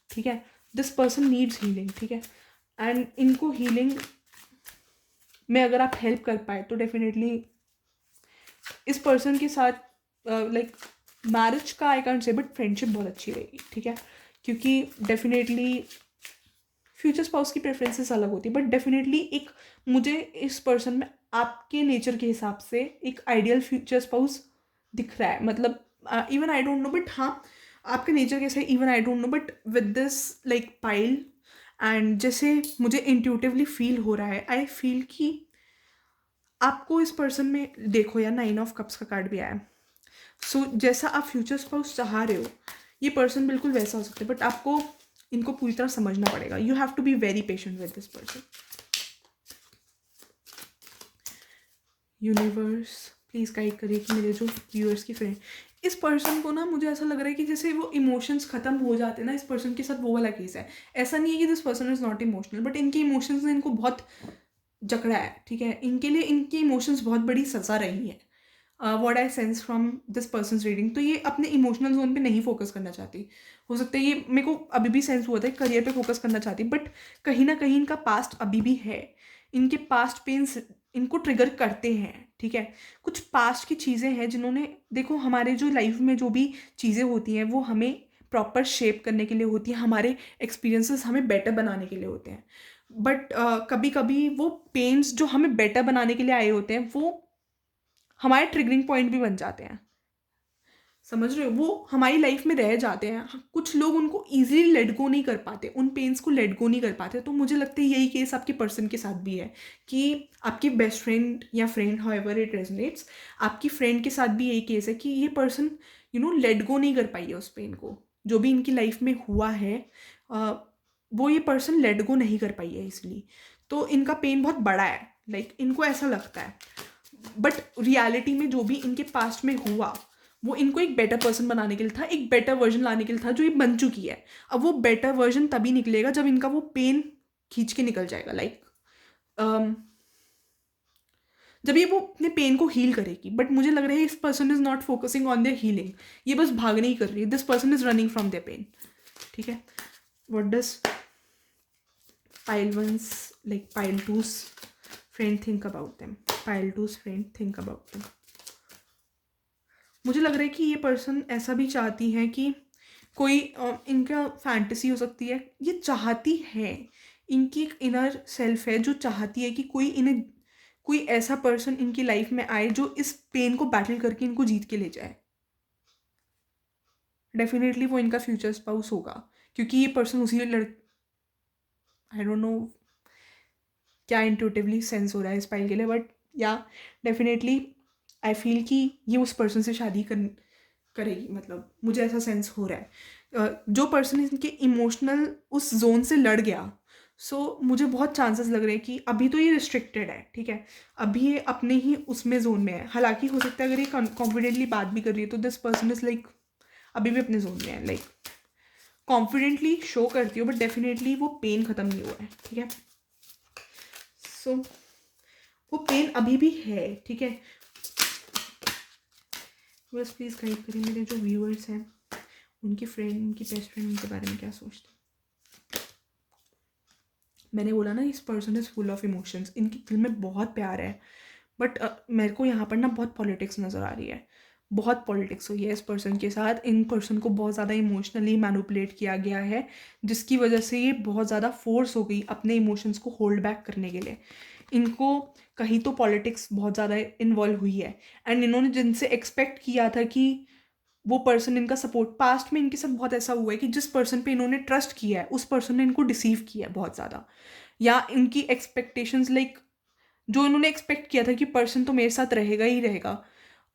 ठीक है। दिस पर्सन नीड्स हीलिंग, ठीक है। एंड इनको हीलिंग में अगर आप हेल्प कर पाए तो डेफिनेटली इस पर्सन के साथ लाइक मैरिज का I can't say, but friendship बहुत अच्छी रहेगी, ठीक है। क्योंकि डेफिनेटली फ्यूचर स्पाउस की प्रेफरेंसेस अलग होती है, बट डेफिनेटली एक मुझे इस पर्सन में आपके नेचर के हिसाब से एक आइडियल फ्यूचर स्पाउस दिख रहा है। मतलब even I don't no, but हाँ आपका नेचर कैसा है even I don't no, but with this like pile and जैसे मुझे इंट्यूटिवली फील हो रहा है, आई फील कि आपको इस पर्सन में देखो यार 9 ऑफ कप्स का कार्ड भी आया है। सो जैसा आप फ्यूचर स्पाउस चाह रहे हो ये पर्सन बिल्कुल वैसा हो सकता है, बट आपको इनको पूरी तरह समझना पड़ेगा। You have to be very patient with this person. Universe please guide करिए कि मेरे जो व्यूअर्स की फ्रेंड, इस पर्सन को ना मुझे ऐसा लग रहा है कि जैसे वो इमोशंस खत्म हो जाते हैं ना, इस पर्सन के साथ वो वाला केस है। ऐसा नहीं है कि this person is not emotional, but इनके इमोशंस ने इनको बहुत जकड़ा है, ठीक है। इनके लिए इनकी इमोशंस बहुत बड़ी सजा रही है। What I sense from this person reading, तो ये अपने इमोशनल जोन पे नहीं फोकस करना चाहती। हो सकता है ये मेरे को अभी भी सेंस हुआ था करियर पे फोकस करना चाहती, बट कहीं ना कहीं इनका पास्ट अभी भी है। इनके पास्ट पेन्स इनको ट्रिगर करते हैं, ठीक है। कुछ पास्ट की चीज़ें हैं जिन्होंने, देखो हमारे जो लाइफ में जो भी चीज़ें होती हैं वो हमें प्रॉपर शेप करने के लिए होती है, हमारे एक्सपीरियंसेस हमें बेटर बनाने के लिए होते हैं। बट कभी कभी वो पेन्स जो हमें बेटर बनाने के लिए आए होते हैं वो हमारे ट्रिगरिंग पॉइंट भी बन जाते हैं, समझ रहे हो। वो हमारी लाइफ में रह जाते हैं, कुछ लोग उनको ईजिली लेट गो नहीं कर पाते, उन पेन्स को लेट गो नहीं कर पाते। तो मुझे लगता है यही केस आपके पर्सन के साथ भी है कि आपके बेस्ट फ्रेंड या फ्रेंड हाउएवर इट रेजोनेट्स, आपकी फ्रेंड के साथ भी यही केस है कि ये पर्सन लेट गो नहीं कर पाई है उस पेन को, जो भी इनकी लाइफ में हुआ है वो ये पर्सन लेट गो नहीं कर पाई है इसलिए। तो इनका पेन बहुत बड़ा है, लाइक इनको ऐसा लगता है। बट रियलिटी में जो भी इनके पास्ट में हुआ वो इनको एक बेटर पर्सन बनाने के लिए था, एक बेटर वर्जन लाने के लिए था जो ये बन चुकी है। अब वो बेटर वर्जन तभी निकलेगा जब इनका वो पेन खींच के निकल जाएगा, लाइक जब ये वो अपने पेन को हील करेगी। बट मुझे लग रहा है इस person is not focusing on their healing, ये बस भागने ही कर रही है। This person is running from their pain, ठीक है। What does pile one's like pile two's friend think about them, pile two's friend think about them. मुझे लग रहा है कि ये पर्सन ऐसा भी चाहती है कि कोई इनका फैंटेसी हो सकती है, ये चाहती है, इनकी एक इनर सेल्फ है जो चाहती है कि कोई ऐसा पर्सन इनकी लाइफ में आए जो इस पेन को बैटल करके इनको जीत के ले जाए। डेफिनेटली वो इनका फ्यूचर स्पाउस होगा, क्योंकि ये पर्सन उसी आई डोंट नो क्या इंट्यूटिवली सेंस हो रहा है इस फाइल के लिए, बट या डेफिनेटली आई फील कि ये उस पर्सन से शादी करेगी, मतलब मुझे ऐसा सेंस हो रहा है। जो पर्सन इनके इमोशनल उस जोन से लड़ गया, सो मुझे बहुत चांसेस लग रहे हैं कि अभी तो ये रिस्ट्रिक्टेड है, ठीक है, अभी ये अपने ही उसमें जोन में है। हालांकि हो सकता है अगर ये कॉन्फिडेंटली बात भी कर रही है तो दिस पर्सन इज लाइक अभी भी अपने जोन में है, लाइक कॉन्फिडेंटली शो करती हो, बट डेफिनेटली वो पेन ख़त्म नहीं हुआ है, ठीक है। सो वो पेन अभी भी है, ठीक है। बस प्लीज़ गाइड करिए मेरे जो व्यूअर्स हैं, उनकी फ्रेंड, उनकी बेस्ट फ्रेंड, उनके बारे में क्या सोचते हैं। मैंने बोला ना इस person is full of emotions, इनकी दिल में बहुत प्यार है, बट मेरे को यहाँ पर ना बहुत पॉलिटिक्स नज़र आ रही है। बहुत पॉलिटिक्स हुई है इस पर्सन के साथ। इन पर्सन को बहुत ज़्यादा इमोशनली मैनिपुलेट किया गया है, जिसकी वजह से ये बहुत ज़्यादा फोर्स हो गई अपने इमोशंस को होल्ड बैक करने के लिए। इनको कहीं तो पॉलिटिक्स बहुत ज़्यादा इन्वॉल्व हुई है, एंड इन्होंने जिनसे एक्सपेक्ट किया था कि वो पर्सन इनका सपोर्ट, पास्ट में इनके साथ बहुत ऐसा हुआ है कि जिस पर्सन पे इन्होंने ट्रस्ट किया है उस पर्सन ने इनको डिसीव किया है बहुत ज़्यादा, या इनकी एक्सपेक्टेशंस लाइक जो इन्होंने एक्सपेक्ट किया था कि पर्सन तो मेरे साथ रहेगा ही रहेगा,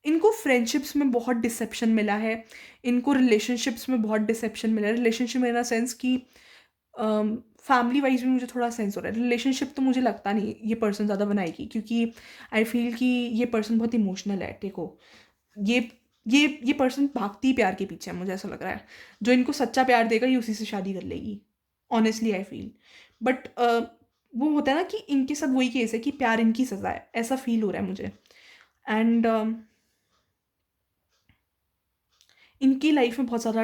इनको फ्रेंडशिप्स में बहुत डिसेप्शन मिला है, इनको रिलेशनशिप्स में बहुत डिसेप्शन मिला है। रिलेशनशिप मेरा सेंस कि फैमिली वाइज भी मुझे थोड़ा सेंस हो रहा है। रिलेशनशिप तो मुझे लगता नहीं ये पर्सन ज़्यादा बनाएगी, क्योंकि आई फील कि ये पर्सन बहुत इमोशनल है। देखो, ये ये पर्सन भागती प्यार के पीछे है, मुझे ऐसा लग रहा है। जो इनको सच्चा प्यार देगा ये उसी से शादी कर लेगी, ऑनेस्टली आई फील। बट वो होता है ना कि इनके साथ वही केस है कि प्यार इनकी सज़ा है, ऐसा फील हो रहा है मुझे। एंड इनकी लाइफ में बहुत ज़्यादा,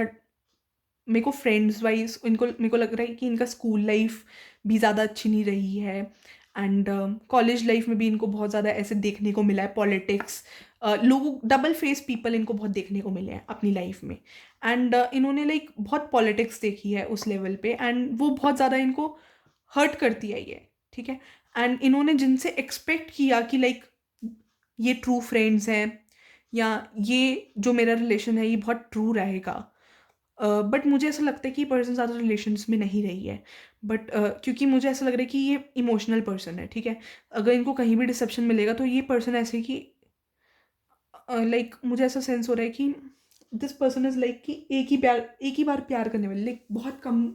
मेरे को फ्रेंड्स वाइज इनको मेरे को लग रहा है कि इनका स्कूल लाइफ भी ज़्यादा अच्छी नहीं रही है, एंड कॉलेज लाइफ में भी इनको बहुत ज़्यादा ऐसे देखने को मिला है पॉलिटिक्स, लोगों डबल फेस पीपल इनको बहुत देखने को मिले हैं अपनी लाइफ में। एंड इन्होंने लाइक बहुत पॉलिटिक्स देखी है उस लेवल पे, एंड वो बहुत ज़्यादा इनको हर्ट करती है ये, ठीक है। एंड इन्होंने जिनसे एक्सपेक्ट किया कि लाइक ये ट्रू फ्रेंड्स हैं, या ये जो मेरा रिलेशन है ये बहुत ट्रू रहेगा, बट मुझे ऐसा लगता है कि ये पर्सन ज़्यादा रिलेशन्स में नहीं रही है। बट क्योंकि मुझे ऐसा लग रहा है कि ये इमोशनल पर्सन है, ठीक है। अगर इनको कहीं भी डिसेप्शन मिलेगा तो ये पर्सन ऐसे कि लाइक मुझे ऐसा सेंस हो रहा है कि दिस पर्सन इज़ लाइक कि एक ही बार प्यार करने वाले, लाइक बहुत कम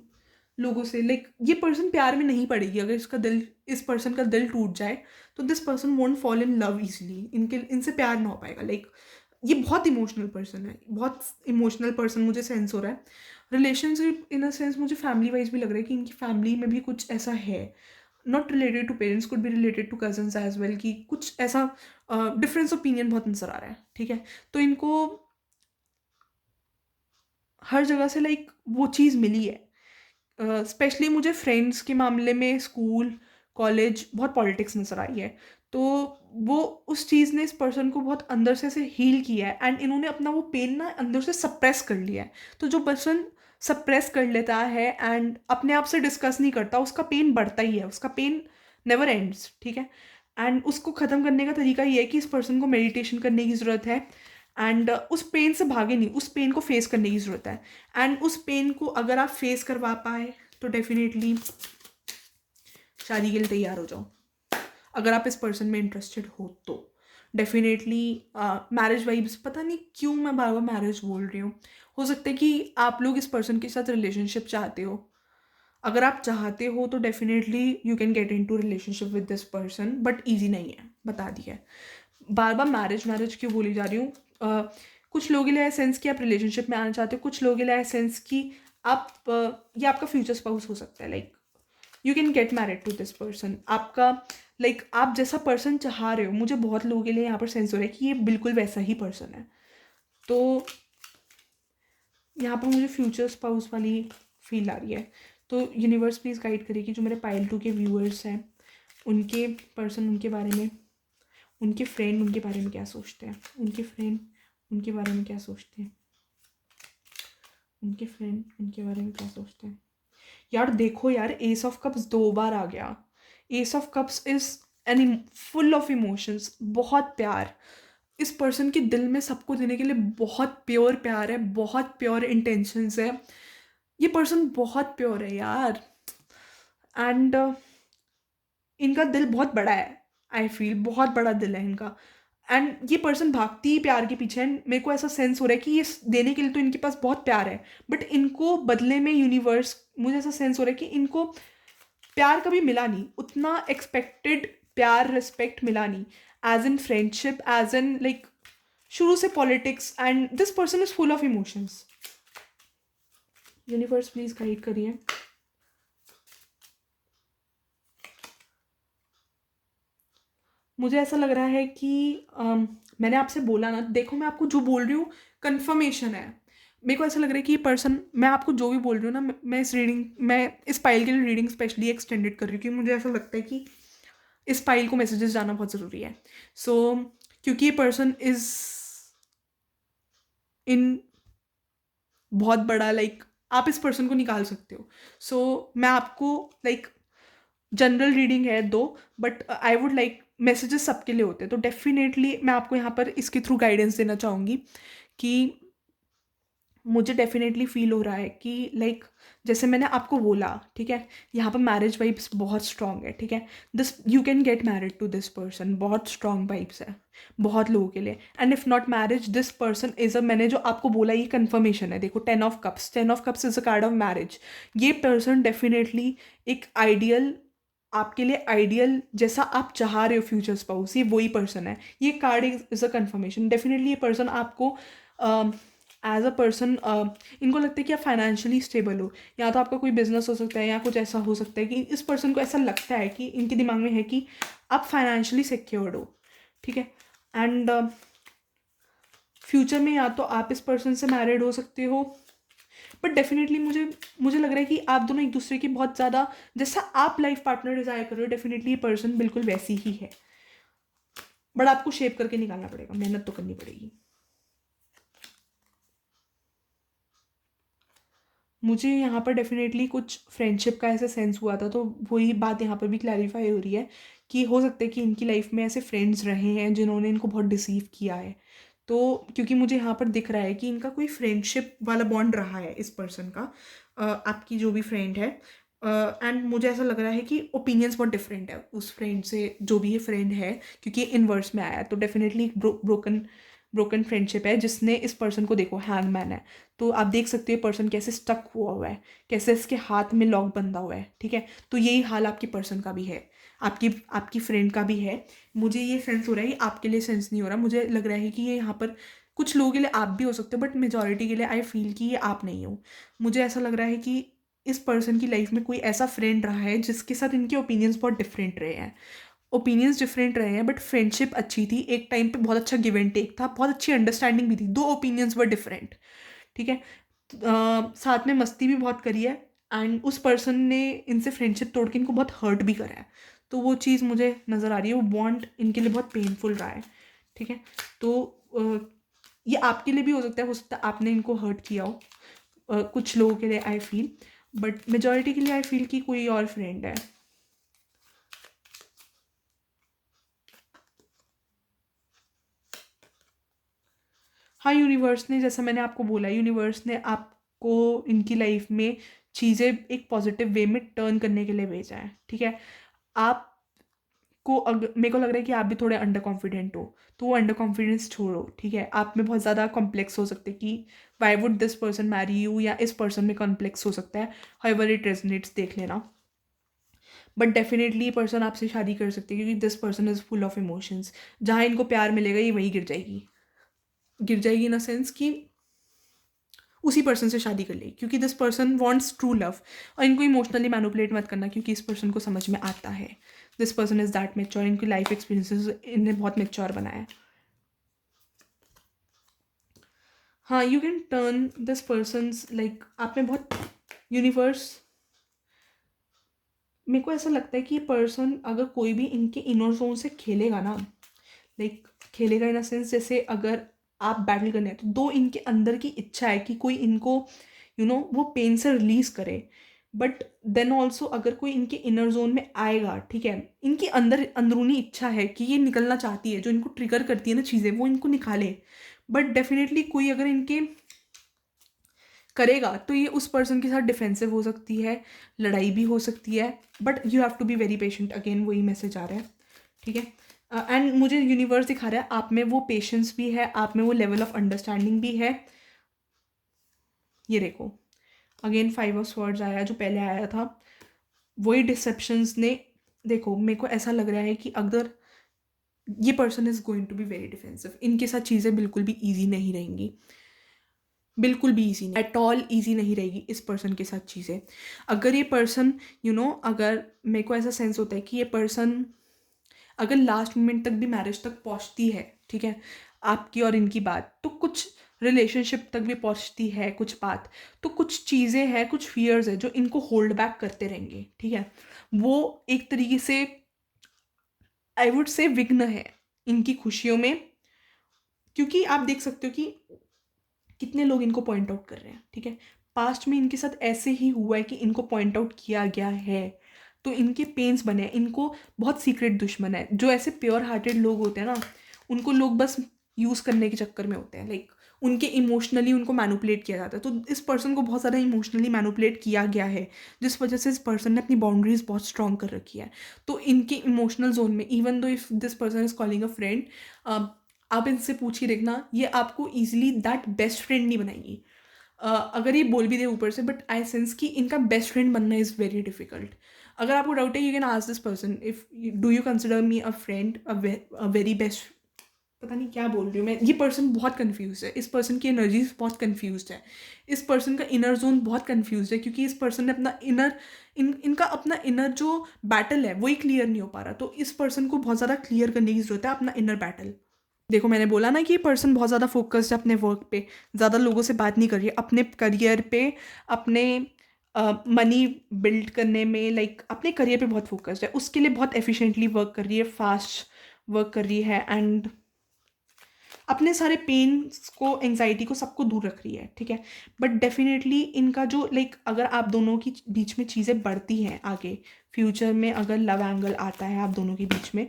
लोगों से, लाइक ये पर्सन प्यार में नहीं पड़ेगी। अगर इसका दिल, इस पर्सन का दिल टूट जाए तो this person won't fall in love easily, इनसे प्यार ना हो पाएगा। लाइक ये बहुत इमोशनल पर्सन है, बहुत इमोशनल पर्सन मुझे सेंस हो रहा है। रिलेशनशिप इन अ सेंस मुझे फैमिली वाइज भी लग रहा है कि इनकी फैमिली में भी कुछ ऐसा है, not related to parents, could be related to cousins as well, कि कुछ ऐसा डिफरेंस ओपिनियन बहुत नजर आ रहा है, ठीक है। तो इनको हर जगह से लाइक वो चीज़ मिली है। स्पेशली मुझे फ्रेंड्स के मामले में स्कूल कॉलेज बहुत पॉलिटिक्स नज़र आई है। तो वो उस चीज़ ने इस पर्सन को बहुत अंदर से हील किया है, एंड इन्होंने अपना वो पेन ना अंदर से सप्रेस कर लिया है। तो जो पर्सन सप्रेस कर लेता है एंड अपने आप से डिस्कस नहीं करता, उसका पेन बढ़ता ही है, उसका पेन नेवर एंड्स, ठीक है। एंड उसको ख़त्म करने का तरीका ये है कि इस पर्सन को मेडिटेशन करने की ज़रूरत है, एंड उस पेन से भागे नहीं, उस पेन को फेस करने की ज़रूरत है। एंड उस पेन को अगर आप फेस करवा पाए तो डेफिनेटली शादी के लिए तैयार हो जाओ। अगर आप इस पर्सन में इंटरेस्टेड हो तो डेफिनेटली मैरिज वाइब्स, पता नहीं क्यों मैं बार बार मैरिज बोल रही हूँ। हो सकता है कि आप लोग इस पर्सन के साथ रिलेशनशिप चाहते हो। अगर आप चाहते हो तो definitely you can get into relationship with this person, but easy नहीं है, बता दिया है। बार बार मैरिज मैरिज क्यों बोली जा रही हूँ? कुछ लोगों के लिए सेंस कि आप रिलेशनशिप में आना चाहते हो, कुछ लोगों के लिए सेंस कि आप ये आपका फ्यूचर स्पाउस हो सकता है। Like you can get married to this person, आपका लाइक आप जैसा पर्सन चाह रहे हो। मुझे बहुत लोगों के लिए यहाँ पर सेंस हो रहा है कि ये बिल्कुल वैसा ही पर्सन है। तो यहाँ पर मुझे फ्यूचर स्पाउस वाली फील आ रही है। तो यूनिवर्स प्लीज़ गाइड करेगी जो मेरे पाइल 2 के व्यूअर्स हैं, उनके पर्सन, उनके बारे में, उनके फ्रेंड उनके बारे में क्या सोचते हैं, उनके फ्रेंड उनके बारे में क्या सोचते हैं, उनके फ्रेंड उनके बारे में क्या सोचते हैं। यार देखो यार, एस ऑफ कप्स 2 बार आ गया। S of cups is an full of emotions, बहुत प्यार। इस पर्सन के दिल में सबको देने के लिए बहुत प्योर प्यार है, बहुत प्योर इंटेंशंस है। ये पर्सन बहुत प्योर है यार। एंड इनका दिल बहुत बड़ा है, आई फील बहुत बड़ा दिल है इनका। एंड ये पर्सन भागती ही प्यार के पीछे है। मेरे को ऐसा सेंस हो रहा है कि ये देने के लिए तो इनके पास बहुत प्यार है, बट इनको बदले में यूनिवर्स, मुझे ऐसा सेंस हो रहा है कि इनको प्यार कभी मिला नहीं, उतना एक्सपेक्टेड प्यार रिस्पेक्ट मिला नहीं, as in friendship, as in like शुरू से politics. And this person is full of emotions. Universe please guide करिए। मुझे ऐसा लग रहा है कि मैंने आपसे बोला ना, देखो मैं आपको जो बोल रही हूँ कंफर्मेशन है। मेरे को ऐसा लग रहा है कि ये पर्सन, मैं आपको जो भी बोल रही हूँ ना, मैं इस पाइल के लिए रीडिंग स्पेशली एक्सटेंडेड कर रही हूँ, क्योंकि मुझे ऐसा लगता है कि इस पाइल को मैसेजेस जाना बहुत ज़रूरी है। सो क्योंकि ये पर्सन इज इन बहुत बड़ा, लाइक आप इस पर्सन को निकाल सकते हो। सो मैं आपको लाइक जनरल रीडिंग है 2, but I would like messages सबके लिए होते हैं, तो डेफिनेटली मैं आपको यहाँ पर इसके थ्रू गाइडेंस देना चाहूँगी कि मुझे डेफिनेटली फील हो रहा है कि लाइक जैसे मैंने आपको बोला, ठीक है, यहाँ पर मैरिज वाइब्स बहुत स्ट्रांग है, ठीक है। This you can get married to this person, बहुत स्ट्रांग वाइब्स है बहुत लोगों के लिए। And if not marriage, this person is a, मैंने जो आपको बोला ये कंफर्मेशन है। देखो, 10 of cups, 10 of cups is a card of marriage. ये पर्सन डेफिनेटली एक आइडियल, आपके लिए आइडियल जैसा आप चाह रहे हो फ्यूचर स्पाउस, ये वही पर्सन है। ये card is a confirmation. Definitely ये पर्सन आपको एज अ पर्सन, इनको लगता है कि आप फाइनेंशियली स्टेबल हो, या तो आपका कोई बिजनेस हो सकता है, या कुछ ऐसा हो सकता है कि इस पर्सन को ऐसा लगता है कि इनके दिमाग में है कि आप फाइनेंशियली सिक्योर्ड हो, ठीक है। एंड फ्यूचर में या तो आप इस पर्सन से मैरिड हो सकते हो, बट डेफिनेटली मुझे मुझे लग रहा है कि आप दोनों एक दूसरे की बहुत ज़्यादा, जैसा आप लाइफ पार्टनर डिजायर कर रहे हो, डेफिनेटली ये पर्सन बिल्कुल वैसी ही है। बट आपको शेप करके निकालना पड़ेगा, मेहनत तो करनी पड़ेगी। मुझे यहाँ पर डेफिनेटली कुछ फ्रेंडशिप का ऐसा सेंस हुआ था, तो वही बात यहाँ पर भी क्लैरिफाई हो रही है कि हो सकता है कि इनकी लाइफ में ऐसे फ्रेंड्स रहे हैं जिन्होंने इनको बहुत डिसीव किया है। तो क्योंकि मुझे यहाँ पर दिख रहा है कि इनका कोई फ्रेंडशिप वाला बॉन्ड रहा है इस पर्सन का, आपकी जो भी फ्रेंड है। एंड मुझे ऐसा लग रहा है कि ओपिनियंस बहुत डिफरेंट है उस फ्रेंड से, जो भी ये फ्रेंड है, क्योंकि इनवर्स में आया है। तो डेफिनेटली एक ब्रोकन ब्रोकन फ्रेंडशिप है, जिसने इस पर्सन को, देखो हैंगमैन है, तो आप देख सकते हो पर्सन कैसे स्टक हुआ हुआ है, कैसे इसके हाथ में लॉक बंधा हुआ है, ठीक है। तो यही हाल आपकी पर्सन का भी है, आपकी आपकी फ्रेंड का भी है। मुझे ये सेंस हो रहा है, आपके लिए सेंस नहीं हो रहा। मुझे लग रहा है कि ये यहाँ पर कुछ लोगों के लिए आप भी हो सकते हो, बट मेजोरिटी के लिए आई फील कि ये आप नहीं हो। मुझे ऐसा लग रहा है कि इस पर्सन की लाइफ में कोई ऐसा फ्रेंड रहा है जिसके साथ इनके ओपिनियंस बहुत डिफरेंट रहे हैं। ओपिनियंस डिफरेंट रहे हैं, बट फ्रेंडशिप अच्छी थी, एक टाइम पे बहुत अच्छा गिव एंड टेक था, बहुत अच्छी अंडरस्टैंडिंग भी थी, दो ओपिनियंस वर डिफरेंट, ठीक है। साथ में मस्ती भी बहुत करी है, एंड उस पर्सन ने इनसे फ्रेंडशिप तोड़ के इनको बहुत हर्ट भी करा है। तो वो चीज़ मुझे नज़र आ रही है, वो बॉन्ड इनके लिए बहुत पेनफुल रहा है, ठीक है। तो ये आपके लिए भी हो सकता है आपने इनको हर्ट किया हो, कुछ लोगों के लिए आई फील, बट मेजॉरिटी के लिए आई फील कि कोई और फ्रेंड है। हाँ, यूनिवर्स ने, जैसा मैंने आपको बोला, यूनिवर्स ने आपको इनकी लाइफ में चीज़ें एक पॉजिटिव वे में टर्न करने के लिए भेजा है, ठीक है। आपको अगर, मेरे को लग रहा है कि आप भी थोड़े अंडर कॉन्फिडेंट हो, तो वो अंडर कॉन्फिडेंस छोड़ो, ठीक है। आप में बहुत ज़्यादा कॉम्प्लेक्स हो सकते हैं कि why would this person marry you, या इस पर्सन में कॉम्प्लेक्स हो सकता है, हाउएवर इट रेजोनेट्स, देख लेना। बट डेफिनेटली ये पर्सन आपसे शादी कर सकती है, क्योंकि this person is full of emotions. जहाँ इनको प्यार मिलेगा ये वहीं गिर जाएगी इन अ सेंस कि उसी पर्सन से शादी कर ले, क्योंकि this person wants true love. और इनको इमोशनली मैनिपुलेट मत करना, क्योंकि इस पर्सन को समझ में आता है, this person is that mature, इनकी लाइफ एक्सपीरियंसेस इन्हें बहुत मेच्योर बनाया है। हाँ, you can turn this persons, like आप में बहुत यूनिवर्स, मेरे को ऐसा लगता है कि ये पर्सन अगर कोई भी इनके इनर जोन से खेलेगा ना, लाइक खेलेगा इन अ सेंस, जैसे अगर आप बैटल करने हैं, तो दो इनके अंदर की इच्छा है कि कोई इनको वो पेन से रिलीज करे। बट देन ऑल्सो अगर कोई इनके इनर जोन में आएगा, ठीक है, इनकी अंदर अंदरूनी इच्छा है कि ये निकलना चाहती है, जो इनको ट्रिगर करती है ना चीज़ें, वो इनको निकाले। बट डेफिनेटली कोई अगर इनके करेगा, तो ये उस पर्सन के साथ डिफेंसिव हो सकती है, लड़ाई भी हो सकती है। But you have to be very patient, again वही मैसेज आ रहा है, ठीक है। एंड मुझे यूनिवर्स दिखा रहा है आप में वो पेशेंस भी है, आप में वो लेवल ऑफ अंडरस्टैंडिंग भी है। ये देखो, अगेन 5 ऑफ स्वॉर्ड्स आया, जो पहले आया था वही डिसेप्शंस ने। देखो, मेरे को ऐसा लग रहा है कि अगर ये person is going to be very defensive, इनके साथ चीज़ें बिल्कुल भी ईजी नहीं रहेंगी, बिल्कुल भी ईजी नहीं, एट ऑल ईजी नहीं रहेगी इस पर्सन के साथ चीज़ें। अगर ये पर्सन अगर, मेरे को ऐसा सेंस होता है कि ये पर्सन अगर लास्ट मोमेंट तक भी मैरिज तक पहुंचती है, ठीक है, आपकी और इनकी बात, तो कुछ रिलेशनशिप तक भी पहुंचती है कुछ बात, तो कुछ चीज़ें हैं, कुछ फियर्स है जो इनको होल्ड बैक करते रहेंगे, ठीक है। वो एक तरीके से आई वुड से विघ्न है इनकी खुशियों में, क्योंकि आप देख सकते हो कि कितने लोग इनको पॉइंट आउट कर रहे हैं, ठीक है। पास्ट में इनके साथ ऐसे ही हुआ है कि इनको पॉइंट आउट किया गया है, तो इनके पेन्स बने हैं। इनको बहुत सीक्रेट दुश्मन है, जो ऐसे प्योर हार्टेड लोग होते हैं ना, उनको लोग बस यूज़ करने के चक्कर में होते हैं, लाइक उनके इमोशनली उनको मैनिपुलेट किया जाता है। तो इस पर्सन को बहुत ज़्यादा इमोशनली मैनिपुलेट किया गया है, जिस वजह से इस पर्सन ने अपनी बाउंड्रीज बहुत स्ट्रॉन्ग कर रखी है। तो इनके इमोशनल जोन में, even though if this person is calling a friend, आप इनसे पूछ ही देखना, ये आपको ईजिली दैट बेस्ट फ्रेंड नहीं बनाएंगी। अगर ये बोल भी दे ऊपर से, बट आई सेंस कि इनका बेस्ट फ्रेंड बनना इज़ वेरी डिफिकल्ट। अगर आपको डाउट है, you can ask this person, if do you consider me a friend, a very best, पता नहीं क्या बोल रही हूँ मैं। ये पर्सन बहुत कंफ्यूज है, इस पर्सन की एनर्जीज बहुत कंफ्यूज है, इस पर्सन का इनर जोन बहुत कंफ्यूज है, क्योंकि इस पर्सन ने अपना इनका अपना इनर जो बैटल है वही क्लियर नहीं हो पा रहा। तो इस पर्सन को बहुत ज़्यादा क्लियर करने की जरूरत है अपना इनर बैटल। देखो, मैंने बोला ना कि ये पर्सन बहुत ज़्यादा फोकस्ड है अपने वर्क पे, ज़्यादा लोगों से बात नहीं कर रही है, अपने करियर पे, अपने मनी बिल्ड करने में, लाइक अपने करियर पे बहुत फोकस्ड है, उसके लिए बहुत एफिशिएंटली वर्क कर रही है, फास्ट वर्क कर रही है, एंड अपने सारे पेन्स को, एंजाइटी को, सबको दूर रख रही है, ठीक है। बट डेफिनेटली इनका जो, लाइक अगर आप दोनों की बीच में चीज़ें बढ़ती हैं आगे फ्यूचर में, अगर लव एंगल आता है आप दोनों के बीच में,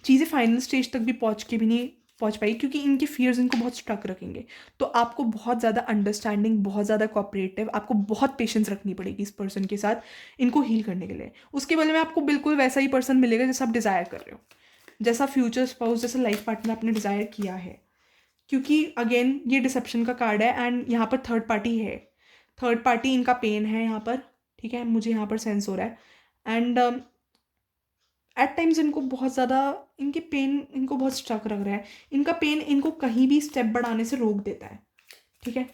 चीज़ें फाइनल स्टेज तक भी पहुंच के भी नहीं पहुंच पाई, क्योंकि इनके फियर्स इनको बहुत स्टक रखेंगे। तो आपको बहुत ज़्यादा अंडरस्टैंडिंग, बहुत ज़्यादा कोऑपरेटिव, आपको बहुत पेशेंस रखनी पड़ेगी इस पर्सन के साथ इनको हील करने के लिए। उसके बदले में आपको बिल्कुल वैसा ही पर्सन मिलेगा जैसा आप डिज़ायर कर रहे हो, जैसा फ्यूचर स्पाउस, जैसा लाइफ पार्टनर आपने डिज़ायर किया है। क्योंकि अगेन ये डिसेप्शन का कार्ड है, एंड यहाँ पर थर्ड पार्टी है, थर्ड पार्टी इनका पेन है यहाँ पर, ठीक है, मुझे यहाँ पर सेंस हो रहा है। एंड एट टाइम्स इनको बहुत ज़्यादा, इनके पेन इनको बहुत स्ट्रक रख रहा है, इनका पेन इनको कहीं भी स्टेप बढ़ाने से रोक देता है, ठीक है।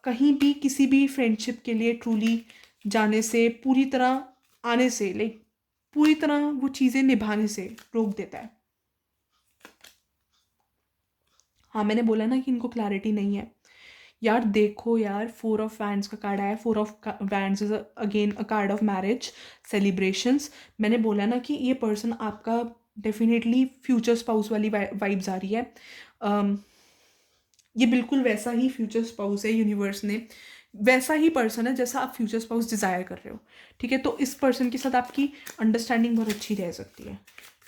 कहीं भी किसी भी फ्रेंडशिप के लिए ट्रूली जाने से, पूरी तरह आने से, लाइक पूरी तरह वो चीज़ें निभाने से रोक देता है। हाँ, मैंने बोला ना कि इनको क्लैरिटी नहीं है। यार देखो यार, 4 ऑफ वैंड्स का कार्ड आया, 4 of wands is again a card of marriage celebrations. मैंने बोला ना कि ये पर्सन आपका डेफिनेटली फ्यूचर स्पाउस वाली वाइब्स आ रही है। ये बिल्कुल वैसा ही फ्यूचर स्पाउस है, यूनिवर्स ने वैसा ही पर्सन है जैसा आप फ्यूचर स्पाउस डिज़ायर कर रहे हो, ठीक है। तो इस पर्सन के साथ आपकी अंडरस्टैंडिंग बहुत अच्छी रह सकती है,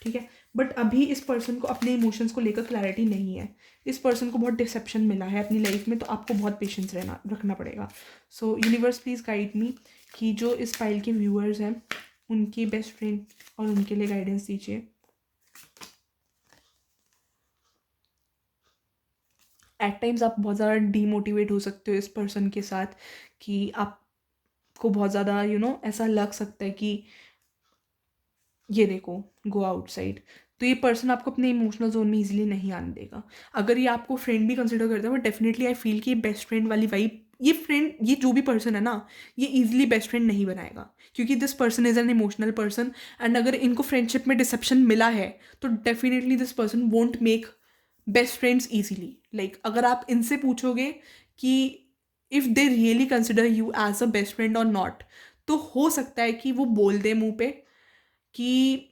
ठीक है। बट अभी इस पर्सन को अपने इमोशंस को लेकर क्लैरिटी नहीं है, इस पर्सन को बहुत डिसेप्शन मिला है अपनी लाइफ में, तो आपको बहुत पेशेंस रखना पड़ेगा। सो यूनिवर्स प्लीज़ गाइड मी कि जो इस फाइल के व्यूअर्स हैं उनकी बेस्ट फ्रेंड और उनके लिए गाइडेंस दीजिए। एट टाइम्स आप बहुत ज़्यादा डीमोटिवेट हो सकते हो इस पर्सन के साथ, कि आपको बहुत ज़्यादा ऐसा लग सकता है कि ये देखो, गो आउटसाइड। तो ये पर्सन आपको अपने इमोशनल जोन में इजीली नहीं आने देगा। अगर ये आपको फ्रेंड भी कंसिडर करता है, बट डेफिनेटली आई फील कि बेस्ट फ्रेंड वाली वाइब, ये जो भी पर्सन है ना, ये इजीली बेस्ट फ्रेंड नहीं बनाएगा, क्योंकि this person is an emotional person. And अगर इनको फ्रेंडशिप में डिसेप्शन मिला है, तो definitely this person won't make best friends easily. Like अगर आप इनसे पूछोगे कि if they really consider you as a best friend और नॉट, तो हो सकता है कि वो बोल दे मुंह पे कि,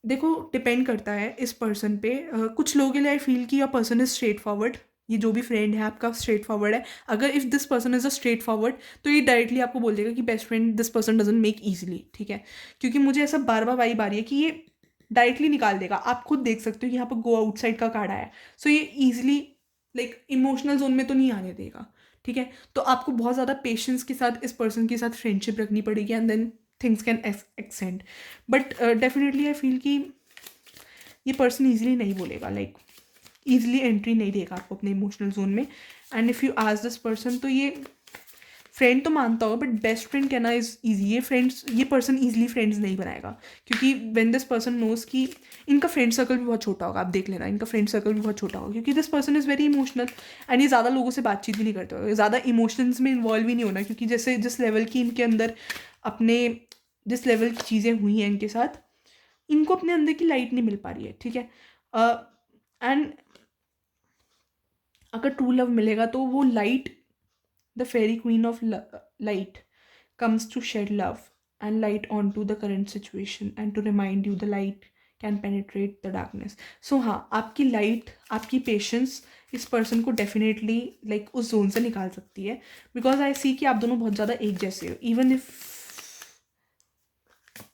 देखो डिपेंड करता है इस पर्सन पे। कुछ लोगों के लिए आई फील कि your person is straight forward, ये जो भी फ्रेंड है आपका स्ट्रेट फॉरवर्ड है। अगर if this person is a straight forward, तो ये डायरेक्टली आपको बोल देगा कि best friend this person doesn't make easily, ठीक है। क्योंकि मुझे ऐसा बार बार वाइब आ रही है कि ये डायरेक्टली निकाल देगा। आप खुद देख सकते हो कि यहाँ पर गो आउटसाइड का कार्ड आया है। सो ये ईजिली, लाइक इमोशनल जोन में तो नहीं आने देगा, ठीक है। तो आपको बहुत ज़्यादा पेशेंस के साथ इस पर्सन के साथ फ्रेंडशिप रखनी पड़ेगी, and then things can extend. But definitely I feel कि ये पर्सन ईजिली नहीं बोलेगा, लाइक ईजिली एंट्री नहीं देगा आपको अपने इमोशनल जोन में। And if you ask this person, तो ये फ्रेंड तो मानता होगा, बट बेस्ट फ्रेंड कहना इज ईजी। ये पर्सन ईजिली फ्रेंड्स नहीं बनाएगा, क्योंकि व्हेन दिस पर्सन नोज कि इनका फ्रेंड सर्कल भी बहुत छोटा होगा। आप देख लेना, इनका फ्रेंड सर्कल भी बहुत छोटा होगा, क्योंकि this person is very emotional, and ये ज़्यादा लोगों से बातचीत भी नहीं करते होगा, ज़्यादा इमोशंस में इन्वॉल्व ही नहीं होना, क्योंकि जैसे जिस लेवल की इनके अंदर अपने जिस लेवल की चीज़ें हुई हैं इनके साथ, इनको अपने अंदर की लाइट नहीं मिल पा रही है, ठीक है। एंड अगर ट्रू लव मिलेगा, तो वो light, the fairy queen of light comes to shed love and light onto the current situation and to remind you the light can penetrate the darkness. So हाँ, आपकी लाइट, आपकी patience इस person को definitely like उस zone से निकाल सकती है, बिकॉज आई सी कि आप दोनों बहुत ज़्यादा एक जैसे हो। इवन इफ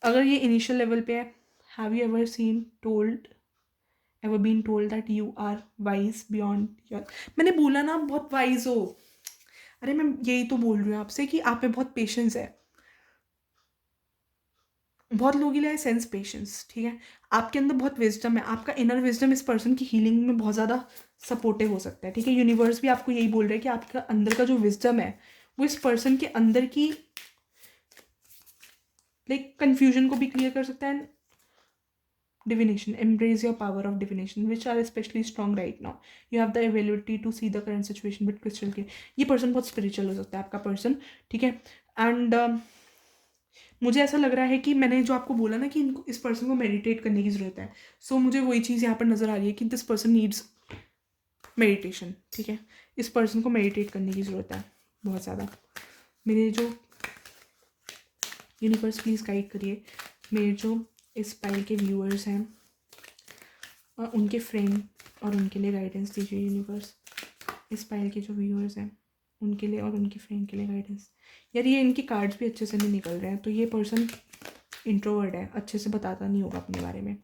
अगर ये इनिशियल लेवल पे है, have you ever seen told ever been told that you are wise beyond your, मैंने बोला ना बहुत वाइज हो, अरे मैं यही तो बोल रही हूँ आपसे कि आप में बहुत पेशेंस है, बहुत लोगों के लिए सेंस पेशेंस, ठीक है, आपके अंदर बहुत विजडम है, आपका इनर विजडम इस पर्सन की हीलिंग में बहुत ज़्यादा सपोर्टिव हो सकता है, ठीक है। यूनिवर्स भी आपको यही बोल रहा है कि आपका अंदर का जो विजडम है वो इस पर्सन के अंदर की लाइक कन्फ्यूजन को भी क्लियर कर सकता है। Divination, embrace your power of divination, which are especially strong right now. You have the ability to see the current situation with crystal clear. ये पर्सन बहुत स्पिरिचुअल हो सकता है आपका पर्सन, ठीक है। एंड मुझे ऐसा लग रहा है कि मैंने जो आपको बोला ना कि इनको इस पर्सन को मेडिटेट करने की ज़रूरत है, सो मुझे वही चीज़ यहाँ पर नज़र आ रही है कि दिस पर्सन नीड्स मेडिटेशन, ठीक है। इस पर्सन को मेडिटेट करने की ज़रूरत है बहुत ज़्यादा। मेरे जो यूनिवर्स प्लीज़ गाइड करिए, मेरे जो इस पाइल के व्यूअर्स हैं और उनके फ्रेंड और उनके लिए गाइडेंस दीजिए यूनिवर्स। इस पाइल के जो व्यूअर्स हैं उनके लिए और उनके फ्रेंड के लिए गाइडेंस। यार ये इनके कार्ड्स भी अच्छे से नहीं निकल रहे हैं, तो ये पर्सन इंट्रोवर्ट है, अच्छे से बताता नहीं होगा अपने बारे में।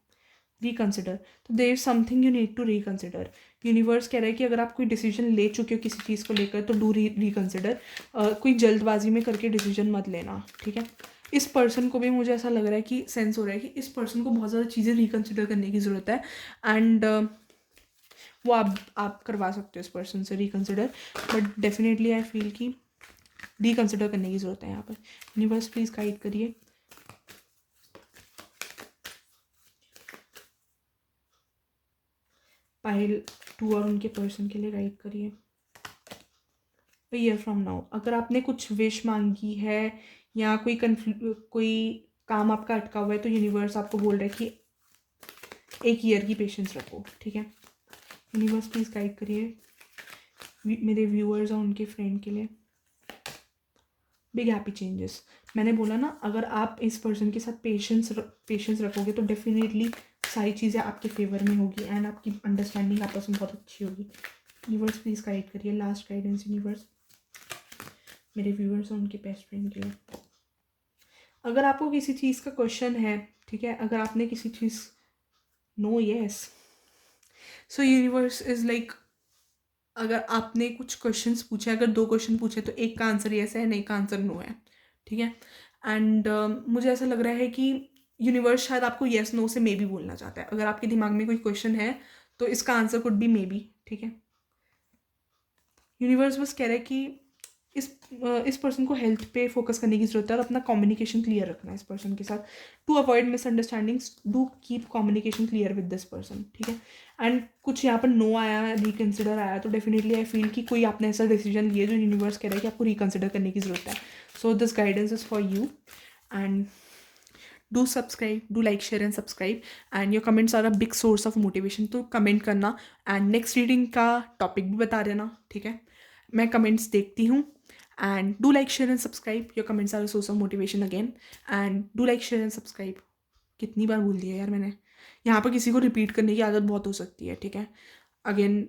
रिकन्सिडर, तो there is something you need to reconsider. Universe कह रहा है कि अगर आप कोई डिसीजन ले चुके हो किसी चीज़ को लेकर तो डू रिकन्सिडर। कोई जल्दबाजी में करके डिसीजन मत लेना, ठीक है। इस पर्सन को भी मुझे ऐसा लग रहा है कि सेंस हो रहा है कि इस पर्सन को बहुत ज़्यादा चीज़ें रिकन्सिडर करने की ज़रूरत है, एंड वो आप करवा सकते हो इस पर्सन से reconsider, but definitely I feel कि रिकन्सिडर करने की ज़रूरत है यहाँ पर। यूनिवर्स प्लीज़ गाइड करिए। पाइल 2 और उनके पर्सन के लिए गाइड करिए। ईयर फ्रॉम नाउ, अगर आपने कुछ विश मांगी है या कोई काम आपका अटका हुआ है तो यूनिवर्स आपको बोल रहा है कि 1 ईयर की पेशेंस रखो, ठीक है। यूनिवर्स प्लीज़ गाइड करिए मेरे व्यूअर्स और उनके फ्रेंड के लिए। बिग हैप्पी चेंजेस, मैंने बोला ना अगर आप इस पर्सन के साथ पेशेंस रखोगे तो डेफिनेटली सारी चीज़ें आपके फेवर में होगी एंड आपकी अंडरस्टैंडिंग आपस में बहुत अच्छी होगी। यूनिवर्स प्लीज़ गाइड करिए, लास्ट गाइडेंस यूनिवर्स मेरे व्यूअर्स और उनके बेस्ट फ्रेंड के लिए। अगर आपको किसी चीज़ का क्वेश्चन है, ठीक है, अगर आपने किसी चीज़ no yes, so universe is like अगर आपने कुछ क्वेश्चंस पूछे, अगर 2 क्वेश्चन पूछे तो एक का आंसर येस है, नहीं का आंसर नो है, ठीक है। एंड मुझे ऐसा लग रहा है कि यूनिवर्स शायद आपको येस नो से मे बी बोलना चाहता है। अगर आपके दिमाग में कोई क्वेश्चन है तो इसका answer could be may be, ठीक है। यूनिवर्स बस कह रहा है कि इस पर्सन को हेल्थ पे फोकस करने की ज़रूरत है और अपना कम्युनिकेशन क्लियर रखना है इस पर्सन के साथ। To avoid misunderstandings do keep communication clear with this person, ठीक है। एंड कुछ यहाँ पर नो आया, रिकन्सिडर आया, तो डेफिनेटली आई फील कि कोई आपने ऐसा डिसीजन लिया जो यूनिवर्स कह रहा है कि आपको रिकन्सिडर करने की ज़रूरत है। So this guidance is for you and do subscribe, do like share and subscribe and your comments are a big source of motivation. तो कमेंट करना एंड नेक्स्ट रीडिंग का टॉपिक भी बता देना, ठीक है। मैं कमेंट्स देखती हूँ and do like share and subscribe, your comments are a source of motivation again and do like share and subscribe. कितनी बार बोल दिया यार मैंने, यहाँ पर किसी को रिपीट करने की आदत बहुत हो सकती है, ठीक है। Again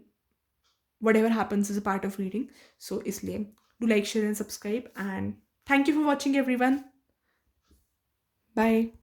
whatever happens is a part of reading, so इसलिए do like share and subscribe and thank you for watching everyone, bye.